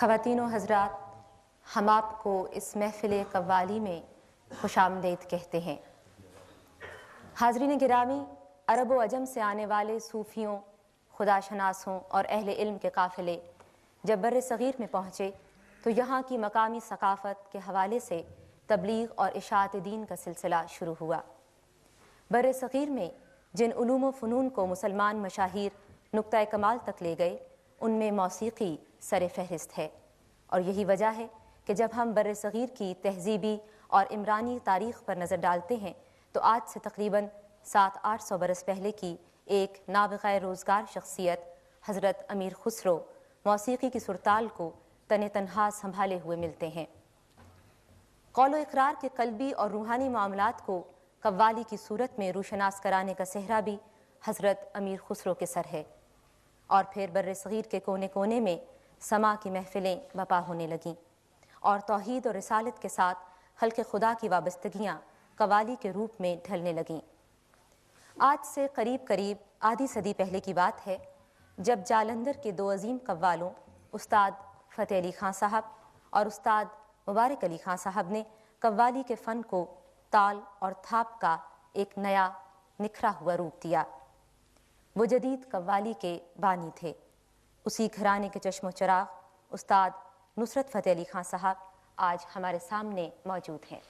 خواتین و حضرات، ہم آپ کو اس محفل قوالی میں خوش آمدید کہتے ہیں۔ حاضرین گرامی، عرب و عجم سے آنے والے صوفیوں، خدا شناسوں اور اہل علم کے قافلے جب بر صغیر میں پہنچے تو یہاں کی مقامی ثقافت کے حوالے سے تبلیغ اور اشاعت دین کا سلسلہ شروع ہوا۔ بر صغیر میں جن علوم و فنون کو مسلمان مشاہیر نقطۂ کمال تک لے گئے، ان میں موسیقی سر فہرست ہے، اور یہی وجہ ہے کہ جب ہم بر صغیر کی تہذیبی اور عمرانی تاریخ پر نظر ڈالتے ہیں تو آج سے تقریباً 700-800 برس پہلے کی ایک نابغہ روزگار شخصیت حضرت امیر خسرو موسیقی کی سرتال کو تن تنہا سنبھالے ہوئے ملتے ہیں۔ قول و اقرار کے قلبی اور روحانی معاملات کو قوالی کی صورت میں روشناس کرانے کا صحرا بھی حضرت امیر خسرو کے سر ہے، اور پھر بر صغیر کے کونے کونے میں سما کی محفلیں بپا ہونے لگیں اور توحید اور رسالت کے ساتھ خلق خدا کی وابستگیاں قوالی کے روپ میں ڈھلنے لگیں۔ آج سے قریب آدھی صدی پہلے کی بات ہے جب جالندھر کے دو عظیم قوالوں استاد فتح علی خان صاحب اور استاد مبارک علی خان صاحب نے قوالی کے فن کو تال اور تھاپ کا ایک نیا نکھرا ہوا روپ دیا۔ وہ جدید قوالی کے بانی تھے۔ اسی گھرانے کے چشم و چراغ استاد نصرت فتح علی خان صاحب آج ہمارے سامنے موجود ہیں۔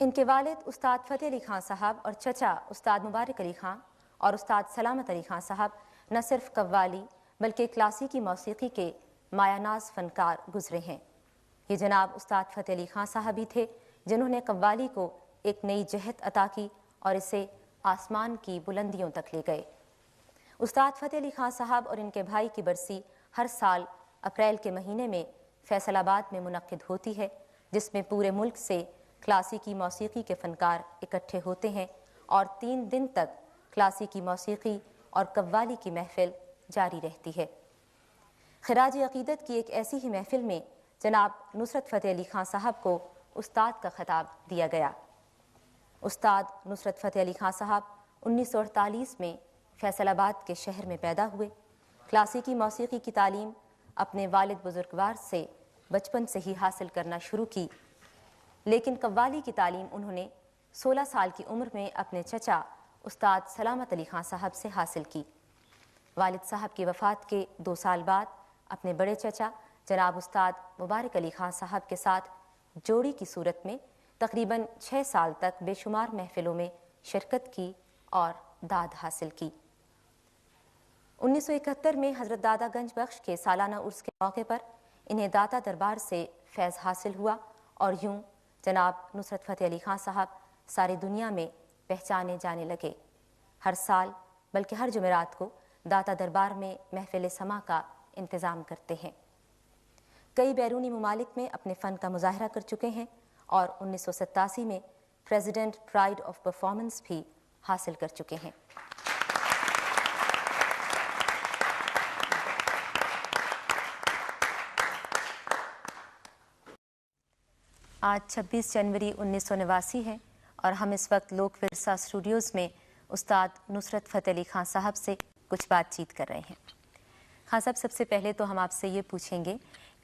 ان کے والد استاد فتح علی خان صاحب اور چچا استاد مبارک علی خان اور استاد سلامت علی خان صاحب نہ صرف قوالی بلکہ کلاسیکی موسیقی کے مایہ ناز فنکار گزرے ہیں۔ یہ جناب استاد فتح علی خان صاحب ہی تھے جنہوں نے قوالی کو ایک نئی جہت عطا کی اور اسے آسمان کی بلندیوں تک لے گئے۔ استاد فتح علی خان صاحب اور ان کے بھائی کی برسی ہر سال اپریل کے مہینے میں فیصل آباد میں منعقد ہوتی ہے، جس میں پورے ملک سے کلاسیکی موسیقی کے فنکار اکٹھے ہوتے ہیں اور 3 دن تک کلاسیکی موسیقی اور قوالی کی محفل جاری رہتی ہے۔ خراج عقیدت کی ایک ایسی ہی محفل میں جناب نصرت فتح علی خان صاحب کو استاد کا خطاب دیا گیا۔ استاد نصرت فتح علی خان صاحب 1948 میں فیصل آباد کے شہر میں پیدا ہوئے۔ کلاسیکی موسیقی کی تعلیم اپنے والد بزرگوار سے بچپن سے ہی حاصل کرنا شروع کی، لیکن قوالی کی تعلیم انہوں نے 16 سال کی عمر میں اپنے چچا استاد سلامت علی خان صاحب سے حاصل کی۔ والد صاحب کی وفات کے 2 سال بعد اپنے بڑے چچا جناب استاد مبارک علی خان صاحب کے ساتھ جوڑی کی صورت میں تقریباً 6 سال تک بے شمار محفلوں میں شرکت کی اور داد حاصل کی۔ 1971 میں حضرت دادا گنج بخش کے سالانہ عرس کے موقع پر انہیں داتا دربار سے فیض حاصل ہوا، اور یوں جناب نصرت فتح علی خان صاحب ساری دنیا میں پہچانے جانے لگے۔ ہر سال بلکہ ہر جمعرات کو داتا دربار میں محفل سما کا انتظام کرتے ہیں۔ کئی بیرونی ممالک میں اپنے فن کا مظاہرہ کر چکے ہیں اور 1987 میں پریزیڈنٹ پرائڈ آف پرفارمنس بھی حاصل کر چکے ہیں۔ آج 26 جنوری 1989 ہے اور ہم اس وقت لوک ورثہ اسٹوڈیوز میں استاد نصرت فتح علی خان صاحب سے کچھ بات چیت کر رہے ہیں۔ خان صاحب، سب سے پہلے تو ہم آپ سے یہ پوچھیں گے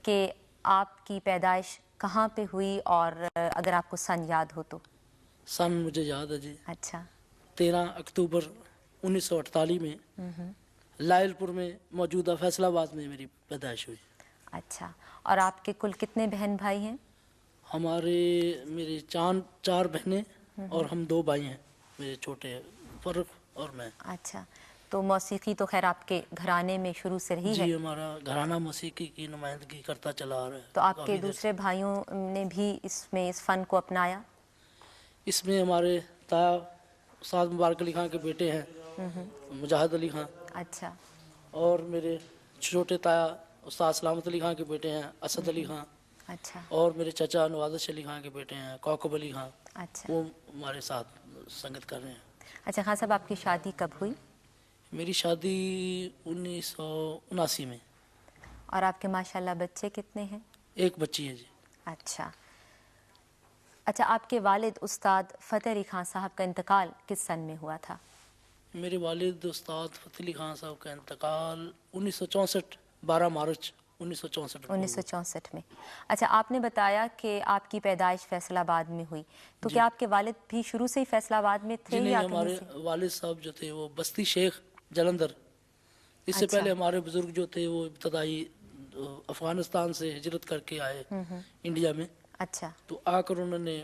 کہ آپ کی پیدائش کہاں پہ ہوئی، اور اگر آپ کو سن یاد ہو تو؟ سن مجھے یاد ہے جی۔ اچھا۔ 13 اکتوبر 1948 میں لائل پور میں موجودہ فیصل آباد میں میری پیدائش ہوئی۔ اچھا، اور آپ کے کل کتنے بہن بھائی ہیں؟ میری 4 بہنیں اور ہم 2 بھائی ہیں، میرے چھوٹے فرق اور میں۔ اچھا، تو موسیقی تو خیر آپ کے گھرانے میں شروع سے رہی ہے؟ جی، ہمارا گھرانہ موسیقی کی نمائندگی کرتا چلا آ رہا ہے۔ تو آپ کے دوسرے بھائیوں نے بھی اس فن کو اپنایا؟ اس میں ہمارے تایا استاد مبارک علی خان کے بیٹے ہیں مجاہد علی خان۔ اچھا۔ اور میرے چھوٹے تایا استاد سلامت علی خان کے بیٹے ہیں اسد علی خان۔ اچھا۔ اور میرے چچا نوازش علی خان کے بیٹے ہیں کوکب علی خان۔ اچھا، وہ ہمارے ساتھ سنگت کر رہے ہیں۔ اچھا خان صاحب، آپ کی شادی کب ہوئی؟ میری شادی 1979 میں۔ اور آپ کے ماشاءاللہ بچے کتنے ہیں؟ 1 بچی ہے جی۔ اچھا، آپ کے والد استاد فتح علی خان صاحب کا انتقال کس سن میں ہوا تھا؟ میرے والد استاد فتح علی خان صاحب کا انتقال 1964 12 مارچ 1964 میں 1964 میں. اچھا، آپ نے بتایا کہ آپ کی پیدائش فیصل آباد میں ہوئی، تو کیا آپ کے والد بھی شروع سے ہی فیصل آباد میں تھے جی نہیں، یا کہیں ہمارے سے؟ والد صاحب جو تھے وہ بستی شیخ جلندر، اس سے پہلے ہمارے بزرگ جو تھے وہ ابتدائی افغانستان سے ہجرت کر کے آئے انڈیا میں. اچھا تو آ کر انہوں نے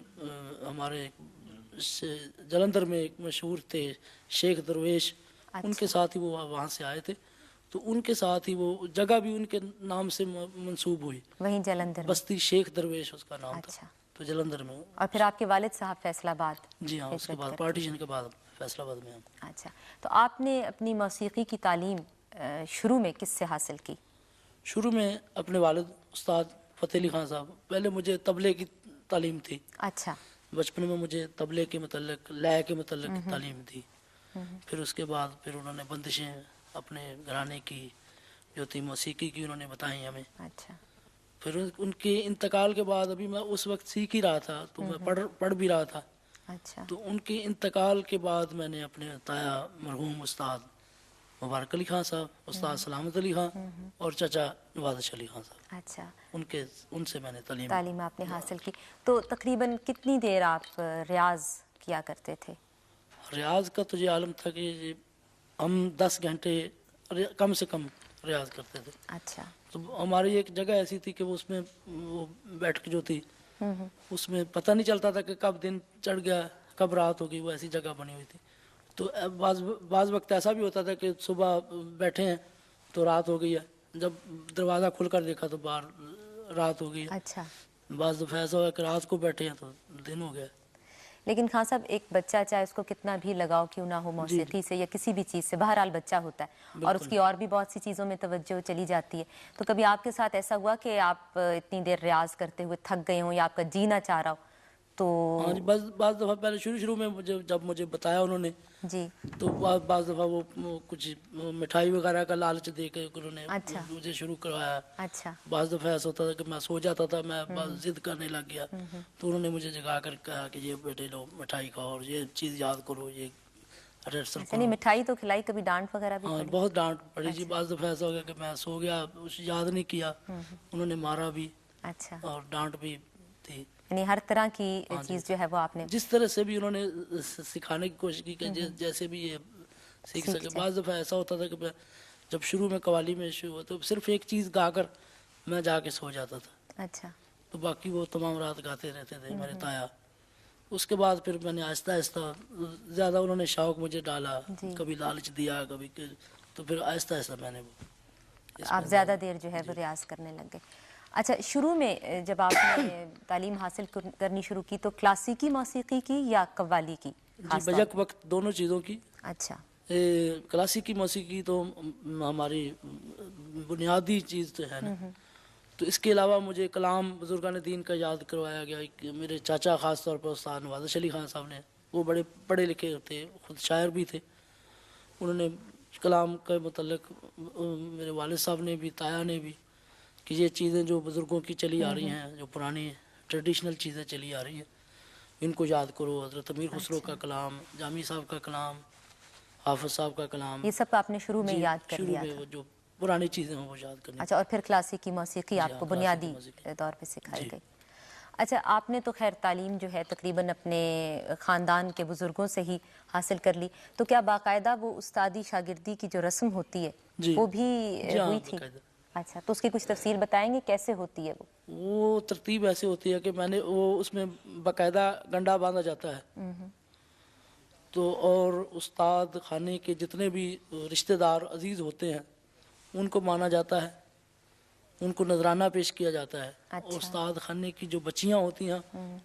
ہمارے جلندر میں ایک مشہور تھے شیخ درویش، ان کے ساتھ ہی وہ وہاں سے آئے تھے. تو ان کے ساتھ ہی وہ جگہ بھی ان کے نام سے منسوب ہوئی، وہیں جلندر میں. بستی شیخ درویش اس کا نام تھا. اچھا، تو جلندر میں. اور پھر آپ کے والد صاحب فیصل آباد. جی ہاں، اس کے بعد پارٹیشن کے بعد فیصل آباد میں. اچھا، تو آپ نے اپنی موسیقی کی تعلیم شروع میں کس سے حاصل کی؟ شروع میں اپنے والد استاد فتح علی خان صاحب، پہلے مجھے طبلے کی تعلیم تھی. اچھا. بچپن میں مجھے طبلے کے متعلق، لے کے متعلق تعلیم تھی. پھر اس کے بعد پھر انہوں نے بندشیں اپنے گھرانے کی جو تھی موسیقی کی انہوں نے بتائی ہمیں. اچھا. پھر ان کے انتقال کے بعد ابھی میں اس وقت سیکھ ہی رہا تھا، تو میں پڑھ بھی رہا تھا. اچھا. تو ان کے انتقال کے بعد میں نے اپنے تایا مرحوم استاد مبارک علی خان صاحب، استاد سلامت علی خان اور چچا نوازش علی خان صاحب، اچھا، ان سے میں نے تعلیم آپ نے حاصل کی. تو تقریباً کتنی دیر آپ ریاض کیا کرتے تھے؟ ریاض کا تو یہ عالم تھا کہ ہم 10 گھنٹے کم سے کم ریاض کرتے تھے. اچھا. تو ہماری ایک جگہ ایسی تھی کہ وہ اس میں وہ بیٹھ جو تھی اس میں پتہ نہیں چلتا تھا کہ کب دن چڑھ گیا کب رات ہو گئی، وہ ایسی جگہ بنی ہوئی تھی. تو بعض وقت ایسا بھی ہوتا تھا کہ صبح بیٹھے ہیں تو رات ہو گئی ہے، جب دروازہ کھل کر دیکھا تو باہر رات ہو گئی ہے. اچھا. بعض دفعہ ایسا ہوا کہ رات کو بیٹھے ہیں تو دن ہو گیا. لیکن خان صاحب، ایک بچہ چاہے اس کو کتنا بھی لگاؤ کیوں نہ ہو موسیقی سے یا کسی بھی چیز سے، بہرحال بچہ ہوتا ہے اور اس کی اور بھی بہت سی چیزوں میں توجہ چلی جاتی ہے. تو کبھی آپ کے ساتھ ایسا ہوا کہ آپ اتنی دیر ریاض کرتے ہوئے تھک گئے ہوں یا آپ کا جی نہ چاہ رہا ہو؟ تو ہاں جی، بعض دفعہ پہلے شروع میں جب مجھے بتایا انہوں نے جی تو بعض دفعہ وہ کچھ مٹھائی وغیرہ کا لالچ دے کے انہوں نے مجھے شروع کروایا. اچھا. بعض دفعہ ایسا ہوتا تھا کہ میں سو جاتا تھا، میں ضد کرنے لگ گیا تو انہوں نے مجھے جگا کر کہا کہ یہ بیٹے لو مٹھائی کھاؤ اور یہ چیز یاد کرو، یہ ریہرسل کرو. مٹھائی تو کھلائی، کبھی ڈانٹ وغیرہ بھی ہاں پڑی؟ بہت ڈانٹ پڑی جی. بعض دفعہ ایسا ہو گیا کہ میں سو گیا، یاد نہیں کیا، انہوں نے مارا بھی اچھا. اور ڈانٹ بھی تھی. یعنی ہر طرح کی چیز جو ہے وہ آپ نے جس طرح سے بھی انہوں نے سکھانے کی کوشش کی کہ جیسے بھی یہ سیکھ سکے. بعض دفعہ ایسا ہوتا تھا کہ میں جب شروع میں قوالی میں شروع ہوا تو صرف ایک چیز گا کر میں جا کے سو جاتا تھا. اچھا. تو باقی وہ تمام رات گاتے رہتے تھے میرے تایا. اس کے بعد پھر میں نے آہستہ آہستہ زیادہ انہوں نے شوق مجھے ڈالا، کبھی لالچ دیا کبھی، تو پھر آہستہ آہستہ میں نے آپ زیادہ دیر جو ہے وہ ریاض کرنے لگ گئے. اچھا، شروع میں جب آپ نے تعلیم حاصل کرنی شروع کی تو کلاسیکی موسیقی کی یا قوالی کی؟ جی بیک وقت دونوں چیزوں کی. اچھا. کلاسیکی موسیقی تو ہماری بنیادی چیز تو ہے نا. تو اس کے علاوہ مجھے کلام بزرگان دین کا یاد کروایا گیا کہ میرے چاچا خاص طور پر استاد نوازش علی خان صاحب نے، وہ بڑے پڑھے لکھے تھے، خود شاعر بھی تھے. انہوں نے کلام کے متعلق میرے والد صاحب نے بھی، تایا نے بھی، کہ یہ چیزیں جو بزرگوں کی چلی آ رہی ہیں، جو پرانی ٹریڈیشنل چیزیں چلی آ رہی ہیں، ان کو یاد کرو. حضرت امیر خسرو کا کلام، جامی صاحب کا کلام، حافظ صاحب کا کلام، یہ سب آپ نے شروع میں یاد کر لیا تھا. شروع میں جو پرانی چیزیں ہیں وہ یاد کرنی. اچھا، اور پھر کلاسیکی موسیقی آپ کو بنیادی طور پہ سکھائی گئی. اچھا، آپ نے تو خیر تعلیم جو ہے تقریباً اپنے خاندان کے بزرگوں سے ہی حاصل کر لی، تو کیا باقاعدہ وہ استادی شاگردی کی جو رسم ہوتی ہے وہ بھی ہوئی تھی؟ اچھا، تو اس کی کچھ تفصیل بتائیں گے کیسے ہوتی ہے وہ ترتیب ایسے ہوتی ہے کہ میں نے وہ اس میں باقاعدہ گنڈا باندھا جاتا ہے تو اور استاد خانے کے جتنے بھی رشتہ دار عزیز ہوتے ہیں ان کو مانا جاتا ہے، ان کو نذرانہ پیش کیا جاتا ہے. اور استاد خانے کی جو بچیاں ہوتی ہیں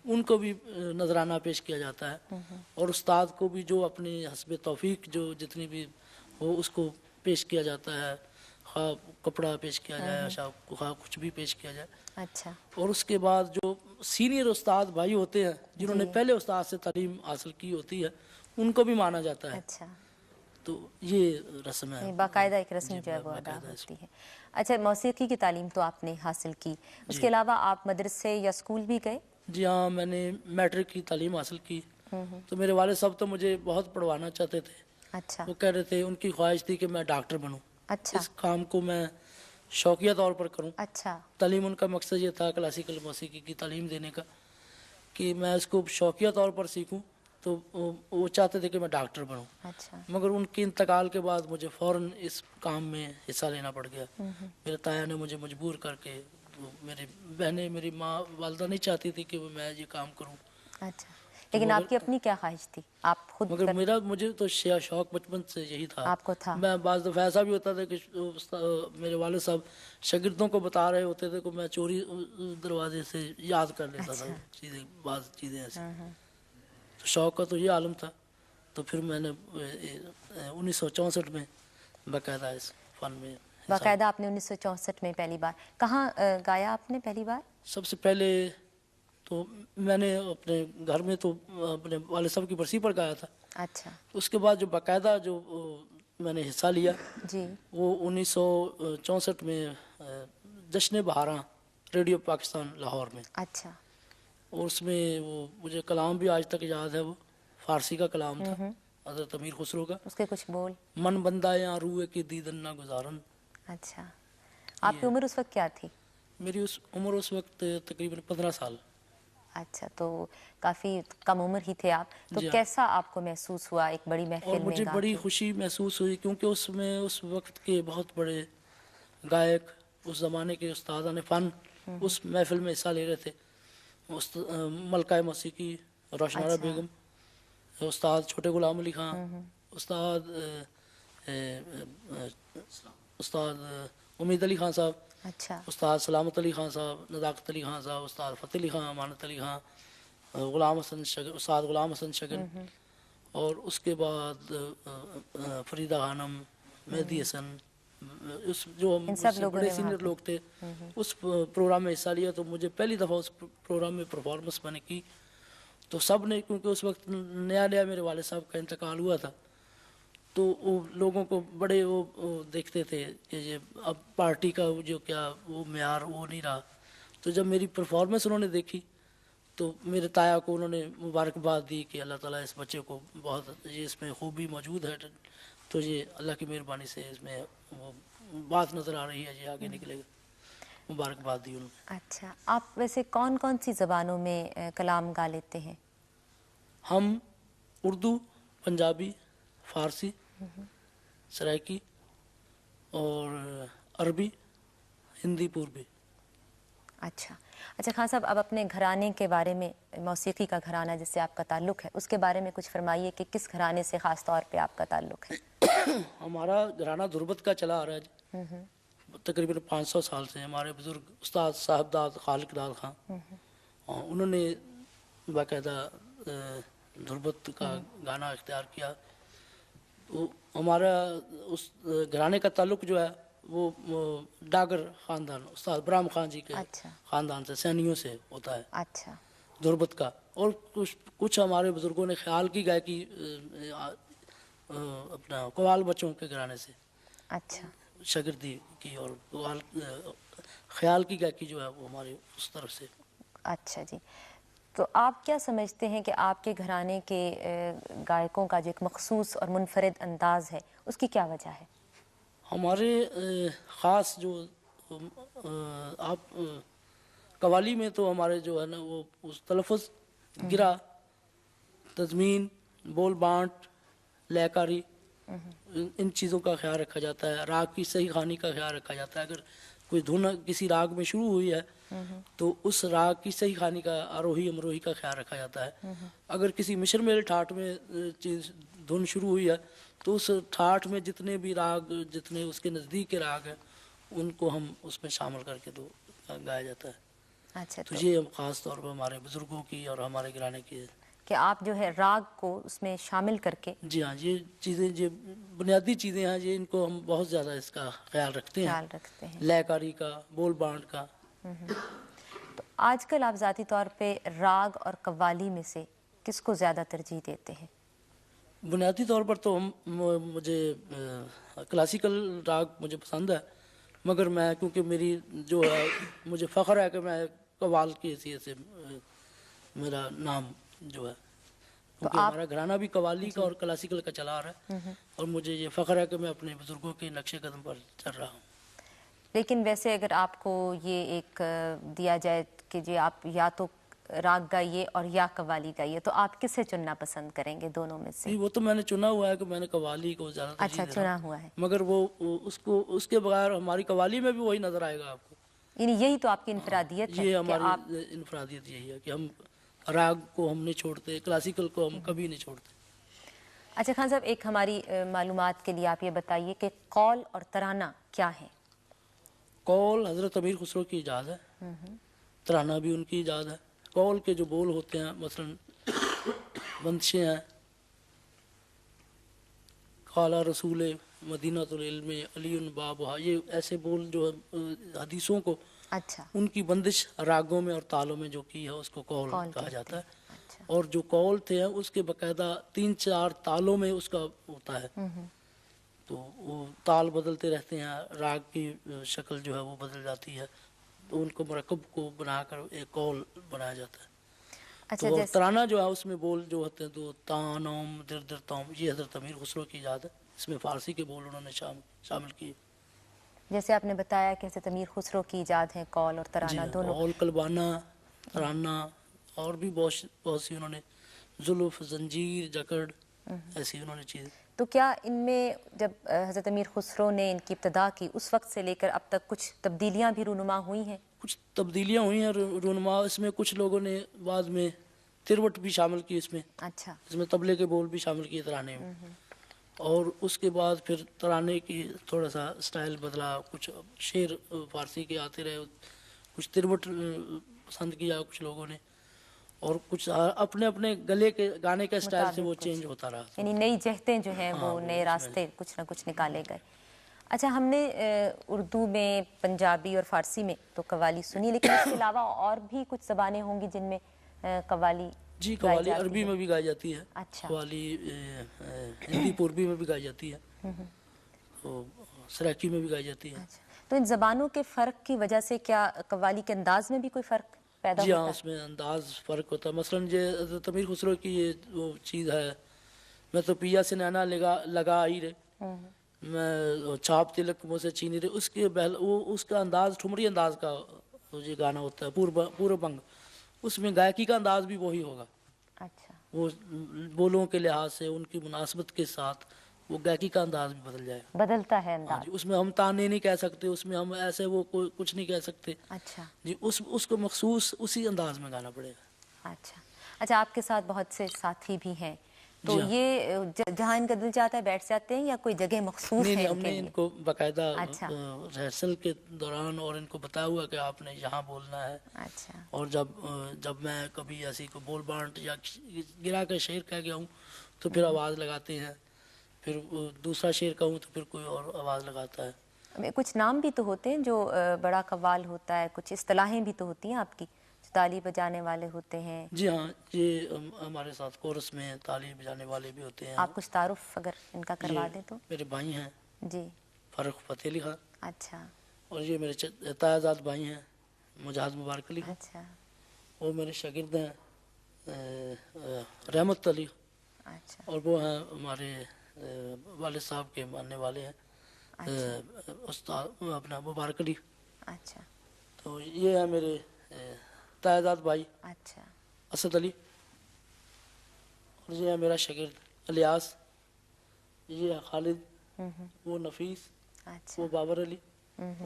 ان کو بھی نذرانہ پیش کیا جاتا ہے، اور استاد کو بھی جو اپنی حسب توفیق جو جتنی بھی ہو اس کو پیش کیا جاتا ہے، خواہ کپڑا پیش کیا جائے، خواہ کچھ بھی پیش کیا جائے. اچھا. اور اس کے بعد جو سینئر استاد بھائی ہوتے ہیں جنہوں نے پہلے استاد سے تعلیم حاصل کی ہوتی ہے ان کو بھی مانا جاتا ہے. اچھا. تو یہ رسم ہے، باقاعدہ ایک رسم جو ہے وہ ادا ہوتی ہے. اچھا، موسیقی کی تعلیم تو آپ نے حاصل کی، اس کے علاوہ آپ مدرسے یا اسکول بھی گئے؟ جی ہاں، میں نے میٹرک کی تعلیم حاصل کی. تو میرے والد صاحب تو مجھے بہت پڑھوانا چاہتے تھے اچھا وہ کہہ رہے تھے ان کی خواہش تھی کہ میں ڈاکٹر بنوں، اچھا اس کام کو میں شوقیہ طور پر کروں. اچھا تعلیم ان کا مقصد یہ تھا کلاسیکل موسیقی کی تعلیم دینے کا کہ میں اس کو شوقیہ طور پر سیکھوں، تو وہ چاہتے تھے کہ میں ڈاکٹر بنوں. اچھا مگر ان کے انتقال کے بعد مجھے فوراً اس کام میں حصہ لینا پڑ گیا. میرے تایا نے مجھے مجبور کر کے، میری بہنیں، میری ماں والدہ نہیں چاہتی تھی کہ میں یہ کام کروں. اچھا لیکن آپ کی اپنی کیا خواہش تھی؟ آپ خود مگر مجھے تو شوق بچپن سے یہی تھا. آپ کو تھا؟ میں بعض دفعہ ایسا بھی ہوتا تھا کہ میرے والد صاحب شاگردوں کو بتا رہے ہوتے تھے کہ میں چوری دروازے سے یاد کر لیتا تھا چیزیں، بعض چیزیں ایسی. تو شوق کا تو یہ عالم تھا. تو پھر میں نے 1964 میں باقاعدہ اس فن میں باقاعدہ آپ نے 1964 میں پہلی بار کہاں گایا آپ نے پہلی بار؟ سب سے پہلے تو میں نے اپنے گھر میں تو اپنے والد صاحب کی برسی پر گایا تھا. اچھا اس کے بعد جو باقاعدہ جو میں نے حصہ لیا جی وہ 1964 میں جشن بہاراں ریڈیو پاکستان لاہور میں. اچھا اور اس میں وہ مجھے کلام بھی آج تک یاد ہے، وہ فارسی کا کلام تھا حضرت امیر خسرو کا. اس کے کچھ بول؟ من بندہ یا روئے کی دیدن نہ گزارن. اچھا آپ کی عمر اس وقت کیا تھی؟ میری عمر اس وقت تقریباً 15 سال. اچھا تو کافی کم عمر ہی تھے آپ. تو کیسا آپ کو محسوس ہوا ایک بڑی اور محفل میں مجھے گا بڑی کے؟ خوشی محسوس ہوئی کیونکہ اس میں اس وقت کے بہت بڑے گائک، اس زمانے کے استادان فن اس محفل میں حصہ لے رہے تھے. ملکہ موسیقی روشنارہ بیگم، استاد چھوٹے غلام علی خان، استاد امید علی خان صاحب، اچھا استاد سلامت علی خان صاحب، نزاکت علی خان صاحب، استاد فتح علی خان، امانت علی خان، غلام حسن شگن، استاد غلام حسن شگن، اور اس کے بعد فریدہ خانم، مہدی حسن، اس جو بڑے سینئر لوگ تھے اس پروگرام میں حصہ لیا. تو مجھے پہلی دفعہ اس پروگرام میں پرفارمنس میں نے کی. تو سب نے، کیونکہ اس وقت نیا میرے والد صاحب کا انتقال ہوا تھا، تو وہ لوگوں کو بڑے وہ دیکھتے تھے کہ یہ اب پارٹی کا جو کیا وہ معیار وہ نہیں رہا. تو جب میری پرفارمنس انہوں نے دیکھی تو میرے تایا کو انہوں نے مبارکباد دی کہ اللہ تعالیٰ اس بچے کو بہت، یہ اس میں خوبی موجود ہے، تو یہ اللہ کی مہربانی سے اس میں وہ بات نظر آ رہی ہے، یہ آگے نکلے گا. مبارکباد دی انہوں نے. اچھا آپ ویسے کون کون سی زبانوں میں کلام گا لیتے ہیں؟ ہم اردو، پنجابی، فارسی، سرائکی اور عربی، ہندی پوربی. اچھا خان صاحب اب اپنے گھرانے کے بارے میں، موسیقی کا گھرانہ جس سے آپ کا تعلق ہے اس کے بارے میں کچھ فرمائیے کہ کس گھرانے سے خاص طور پہ آپ کا تعلق ہے؟ ہمارا گھرانہ دھربت کا چلا آ رہا ہے جی، تقریباً 500 سال سے. ہمارے بزرگ استاد صاحب داد خالق داد خان انہوں نے باقاعدہ دھربت کا گانا اختیار کیا. تو ہمارا اس گھرانے کا تعلق جو ہے وہ ڈاگر خاندان، استاد برہم خان جی کے خاندان سے، سینیوں سے ہوتا ہے اچھا دھربت کا. اور کچھ ہمارے بزرگوں نے خیال کی گائکی اپنا قوال بچوں کے گھرانے سے اچھا شاگردی کی، اور خیال کی گائکی جو ہے وہ ہماری اس طرف سے. اچھا جی، تو آپ کیا سمجھتے ہیں کہ آپ کے گھرانے کے گائکوں کا جو ایک مخصوص اور منفرد انداز ہے اس کی کیا وجہ ہے؟ ہمارے خاص جو آپ قوالی میں تو ہمارے جو ہے نا وہ اس تلفظ، گرا، تضمین، بول بانٹ، لے کاری، ان چیزوں کا خیال رکھا جاتا ہے. راگ کی صحیح خوانی کا خیال رکھا جاتا ہے. اگر کوئی دھن کسی راگ میں شروع ہوئی ہے تو اس راگ کی صحیح خوانی کا، آروہی امروہی کا خیال رکھا جاتا ہے. اگر کسی مشر میل ٹھاٹ میں چیز دھن شروع ہوئی ہے تو اس ٹھاٹ میں جتنے بھی راگ، جتنے اس کے نزدیک کے راگ ہیں ان کو ہم اس میں شامل کر کے تو گایا جاتا ہے. اچھا تو یہ خاص طور پر ہمارے بزرگوں کی اور ہمارے گھرانے کی کہ آپ جو ہے راگ کو اس میں شامل کر کے. جی ہاں، یہ چیزیں جو بنیادی چیزیں ہیں یہ ان کو ہم بہت زیادہ اس کا خیال رکھتے ہیں، لے کاری کا، بول بانٹ کا. تو آج کل آپ ذاتی طور پہ راگ اور قوالی میں سے کس کو زیادہ ترجیح دیتے ہیں؟ بنیادی طور پر تو مجھے کلاسیکل راگ مجھے پسند ہے، مگر میں کیونکہ میری جو ہے مجھے فخر ہے کہ میں قوال کی حیثیت سے میرا نام جو ہے کیونکہ ہمارا گھرانہ بھی قوالی کا اور کلاسیکل کا چلا رہا ہے، اور مجھے یہ فخر ہے کہ میں اپنے بزرگوں کے نقش قدم پر چل رہا ہوں۔ لیکن ویسے اگر آپ کو یہ ایک دیا جائے کہ جی آپ یا تو راگ گائیے اور یا قوالی گائیے، تو آپ کسے چننا پسند کریں گے دونوں میں سے؟ نہیں، وہ تو میں نے چنا ہوا ہے کہ میں نے قوالی کو زیادہ ترجیح اچھا، دے رہا چنا ہوں، ہوا ہے، مگر اس کے بغیر ہماری قوالی میں بھی وہی نظر آئے گا آپ کو۔ یعنی یہی تو آپ کی انفرادیت ہے یہ کہ ہماری آپ انفرادیت یہی ہے کہ ہم راگ کو ہم نہیں چھوڑتے، کلاسیکل کو ہم کبھی نہیں چھوڑتے۔ اچھا خان صاحب، ایک ہماری معلومات کے لیے آپ یہ بتائیے کہ قول اور ترانہ کیا ہے؟ قول حضرت امیر خسرو کی ایجاد ہے، ترانہ بھی ان کی ایجاد ہے۔ قول کے جو بول ہوتے ہیں، مثلاً بندشیں ہیں، قال رسول مدینہ العلم علی بابھا، یہ ایسے بول جو حدیثوں کو اچھا، ان کی بندش راگوں میں اور تالوں میں جو کی ہے اس کو قول قول کہا کہتے جاتا ہیں، ہے۔ اچھا، اور جو قول تھے ہیں اس کے باقاعدہ 3-4 تالوں میں اس کا ہوتا ہے، تو وہ تال بدلتے رہتے ہیں، راگ کی شکل جو ہے وہ بدل جاتی ہے، تو ان کو مرکب کو بنا کر ایک قول بنایا جاتا ہے۔ اچھا، تو اور جیسے ترانہ جو ہے اس میں بول جو ہوتے ہیں تو تانوم در در توم، یہ حضرت امیر خسرو کی ایجاد ہے، اس میں فارسی کے بول انہوں نے شامل کیے۔ جیسے آپ نے بتایا کہ حضرت امیر خسرو کی ایجاد ہے قول اور جی ترانہ ہاں، دونوں۔ قول، کلبانہ، ترانہ، اور بھی بہت سی انہوں نے، زلف، زنجیر، جکڑ، ایسی انہوں نے چیزیں۔ تو کیا ان میں جب حضرت امیر خسرو نے ان کی ابتدا کی اس وقت سے لے کر اب تک کچھ تبدیلیاں بھی رونما ہوئی ہیں؟ کچھ تبدیلیاں ہوئی ہیں رونما، اس میں کچھ لوگوں نے بعد میں تروٹ بھی شامل کی اس میں، اچھا، اس میں طبلے کے بول بھی شامل کیے ترانے میں، اور اس کے بعد پھر ترانے کی تھوڑا سا سٹائل بدلا، کچھ شعر فارسی کے آتے رہے، کچھ تروٹ پسند کیا کچھ لوگوں نے، اور کچھ اپنے اپنے گلے کے گانے کے سٹائل سے وہ مطابق چینج ہوتا رہا۔ یعنی نئی جہتیں جو ہیں ہاں، وہ نئے اس میں راستے کچھ نہ کچھ نکالے گئے۔ اچھا، ہم نے اردو میں، پنجابی اور فارسی میں تو قوالی سنی، لیکن اس کے علاوہ اور بھی کچھ زبانیں ہوں گی جن میں قوالی جی، گائی قوالی جاتی عربی ہے؟ میں بھی گائی جاتی ہے، اچھا، قوالی ہندی پوربی میں بھی گائی جاتی ہے، تو سرائکی میں بھی گائی جاتی ہے۔ اچھا، تو ان زبانوں کے فرق کی وجہ سے کیا قوالی کے انداز میں بھی کوئی فرق پیدا جی ہاں، ہوتا اس میں انداز فرق ہوتا ہے۔ مثلاً یہ حضرت امیر خسرو کی یہ وہ چیز ہے، میں تو پیا سے نینا لگا ہی رہے، میں چھاپ تلک منہ سے چینی رہے، اس کا انداز ٹھمری انداز کا یہ گانا ہوتا ہے، پورب بنگ، اس میں گائکی کا انداز بھی وہی ہوگا، اچھا، وہ بولوں کے لحاظ سے ان کی مناسبت کے ساتھ وہ گائکی کا انداز بھی بدل جائے گا۔ بدلتا ہے ہاں انداز؟ جی، اس میں ہم تانے نہیں کہہ سکتے، اس میں ہم ایسے وہ کچھ نہیں کہہ سکتے اچھا، جی، اس کو مخصوص اسی انداز میں گانا پڑے گا۔ اچھا، اچھا، آپ کے ساتھ بہت سے ساتھی بھی ہیں، تو جی ہاں، یہ جہاں ان کا دل چاہتا ہے بیٹھ جاتے ہیں یا کوئی جگہ مخصوص نہیں، ہے ان ہم کے نے ان لیے؟ کو باقاعدہ اچھا، ریہرسل کے دوران اور ان کو بتایا ہوا کہ آپ نے یہاں بولنا ہے، اچھا، اور جب میں کبھی ایسی کوئی بول بانٹ یا گرا کے شعر کہہ گیا ہوں تو پھر آواز لگاتے ہیں، پھر دوسرا شعر کہوں تو پھر کوئی اور آواز لگاتا ہے۔ کچھ نام بھی تو ہوتے ہیں جو بڑا قوال ہوتا ہے، کچھ اصطلاحیں بھی تو ہوتی ہیں آپ کی، جو تالی بجانے والے ہوتے ہیں۔ جی ہاں، یہ ہمارے ساتھ کورس میں تالی بجانے والے بھی ہوتے ہیں۔ آپ کچھ تعارف اگر ان کا کروا یہ دیں تو؟ میرے بھائی ہیں، جی، فاروق فتح علی خان، اچھا، اور یہ میرے تایازاد بھائی ہیں، مجاہد مبارک علی، اچھا، وہ میرے شاگرد ہیں، رحمت علی، اچھا، اور وہ ہیں ہمارے والد صاحب کے ماننے والے ہیں، استاد اپنا مبارک علی۔ اچھا، تو یہ ہے میرے تایازاد بھائی اچھا، اسد علی، اور یہ ہے میرا شاگرد الیاس، یہ ہے خالد، وہ نفیس، اچھا، وہ بابر علی،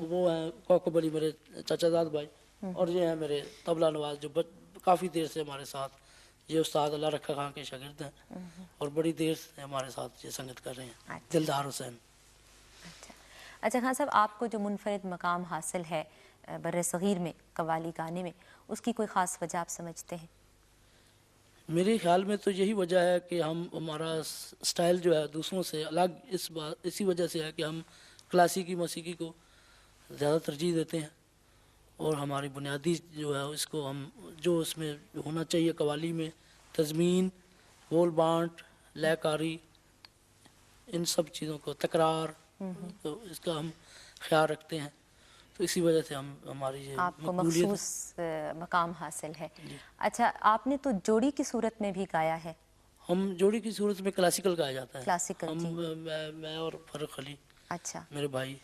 وہ ہیں کوکب علی میرے چچا زاد بھائی، اور یہ ہیں میرے طبلہ نواز جو کافی دیر سے ہمارے ساتھ، یہ استاد اللہ رکھا خان کے شاگرد ہیں، اور بڑی دیر سے ہمارے ساتھ یہ سنگت کر رہے ہیں، اچھا، دلدار حسین۔ اچھا، اچھا خان صاحب، آپ کو جو منفرد مقام حاصل ہے بر صغیر میں قوالی گانے میں، اس کی کوئی خاص وجہ آپ سمجھتے ہیں؟ میرے خیال میں تو یہی وجہ ہے کہ ہمارا سٹائل جو ہے دوسروں سے الگ اسی وجہ سے ہے کہ ہم کلاسیکی موسیقی کو زیادہ ترجیح دیتے ہیں، اور ہماری بنیادی جو ہے اس کو ہم جو اس میں ہونا چاہیے قوالی میں، تضمین، بول بانٹ، لے کاری، ان سب چیزوں کو، تکرار، تو اس کا ہم خیال رکھتے ہیں، تو اسی وجہ سے ہماری یہ آپ کو مقبولیت ہے۔ مخصوص مقام حاصل ہے۔ جی اچھا، آپ نے تو جوڑی کی صورت میں بھی گایا ہے؟ ہم جوڑی کی صورت میں کلاسیکل گایا جاتا ہے. کلاسیکل، ہم جی. میں اور فرق علی اچھا میرے بھائی،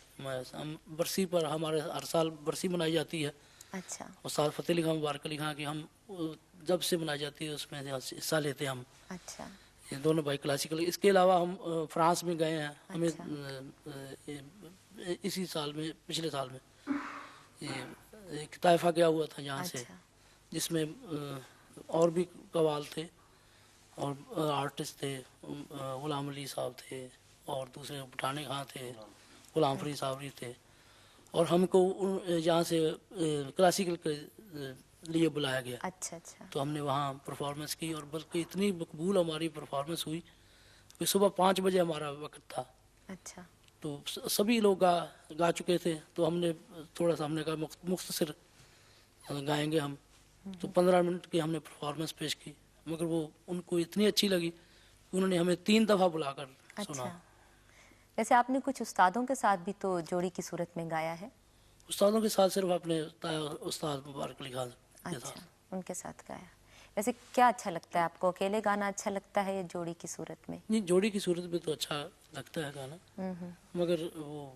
ہم برسی پر ہمارے ہر سال برسی منائی جاتی ہے. اچھا استاد فتح علی خان مبارک علی خان کی ہم جب سے منائی جاتی ہے اس میں حصہ لیتے ہیں ہم. اچھا یہ دونوں بھائی کلاسیکل. اس کے علاوہ ہم فرانس میں گئے ہیں. ہمیں اسی سال میں، پچھلے سال میں ایک طائفہ گیا ہوا تھا یہاں سے، اچھا جس میں اور بھی قوال تھے اور آرٹسٹ تھے. غلام علی صاحب تھے اور دوسرے بٹانے خان تھے، غلام فرید صابری تھے. اور ہم کو یہاں سے کلاسیکل کے لیے بلایا گیا. اچھا اچھا تو ہم نے وہاں پرفارمنس کی، اور بلکہ اتنی مقبول ہماری پرفارمنس ہوئی کہ صبح 5 بجے ہمارا وقت تھا. اچھا تو سبھی لوگ گا چکے تھے. تو ہم نے تھوڑا سا، ہم نے کہا مختصر گائیں گے ہم. تو 15 منٹ کی ہم نے پرفارمنس پیش کی، مگر وہ ان کو اتنی اچھی لگی کہ انہوں نے ہمیں 3 دفعہ بلا کر سنا. اچھا. ویسے آپ نے کچھ استادوں کے ساتھ بھی تو جوڑی کی صورت میں گایا ہے؟ استادوں کے ساتھ صرف اپنے استاد مبارک علی خان کے اچھا، ساتھ. ان کے ساتھ گایا. ویسے کیا اچھا لگتا ہے آپ کو، اکیلے گانا اچھا لگتا ہے یا جوڑی کی صورت میں؟ نہیں، جوڑی کی صورت میں تو اچھا لگتا ہے گانا، مگر وہ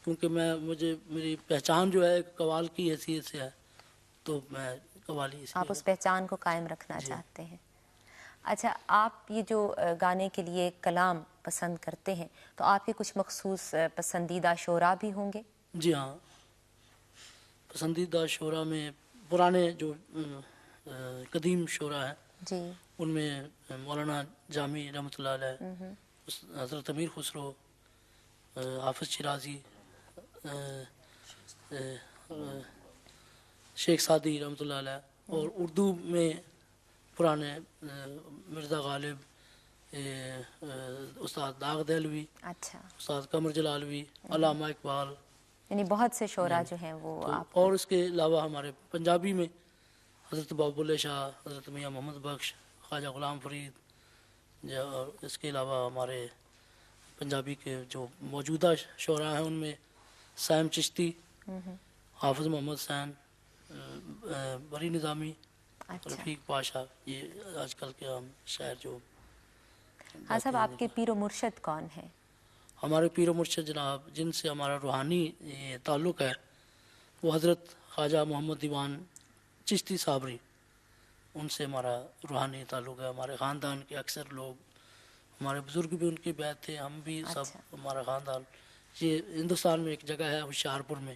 کیونکہ میری پہچان جو ہے قوال کی حیثیت سے ہے، تو میں قوالی اس آپ لیے. اس پہچان کو قائم رکھنا جی. چاہتے ہیں. اچھا، آپ یہ جو گانے کے لیے کلام پسند کرتے ہیں تو آپ کے کچھ مخصوص پسندیدہ شعراء بھی ہوں گے؟ جی ہاں، پسندیدہ شعراء میں پرانے جو قدیم شعراء ہیں جی. ان میں مولانا جامی رحمۃ اللہ علیہ، حضرت امیر خسرو، حافظ شیرازی، شیخ سعدی رحمۃ اللہ علیہ. اور اردو میں پرانے مرزا غالب، استاد داغ دہلوی، اچھا، استاد قمر جلالوی، علامہ اقبال. یعنی بہت سے شعراء جو ہیں وہ تو آپ کو. اور اس کے علاوہ ہمارے پنجابی میں حضرت باب اللہ شاہ، حضرت میاں محمد بخش، خواجہ غلام فرید. اور اس کے علاوہ ہمارے پنجابی کے جو موجودہ شعراء ہیں ان میں سائم چشتی، حافظ محمد حسین، بری نظامی، اچھا. رفیق پاشا. یہ آج کل کے عام شاعر جو ہاں صاحب، گاتے ہیں. آپ کے پیر و مرشد کون ہیں؟ ہمارے پیر و مرشد جناب جن سے ہمارا روحانی تعلق ہے وہ حضرت خواجہ محمد دیوان چشتی صابری. ان سے ہمارا روحانی تعلق ہے. ہمارے خاندان کے اکثر لوگ، ہمارے بزرگ بھی ان کے بیعت تھے، ہم بھی سب، اچھا. ہمارا خاندان. یہ ہندوستان میں ایک جگہ ہے ہوشیارپور میں،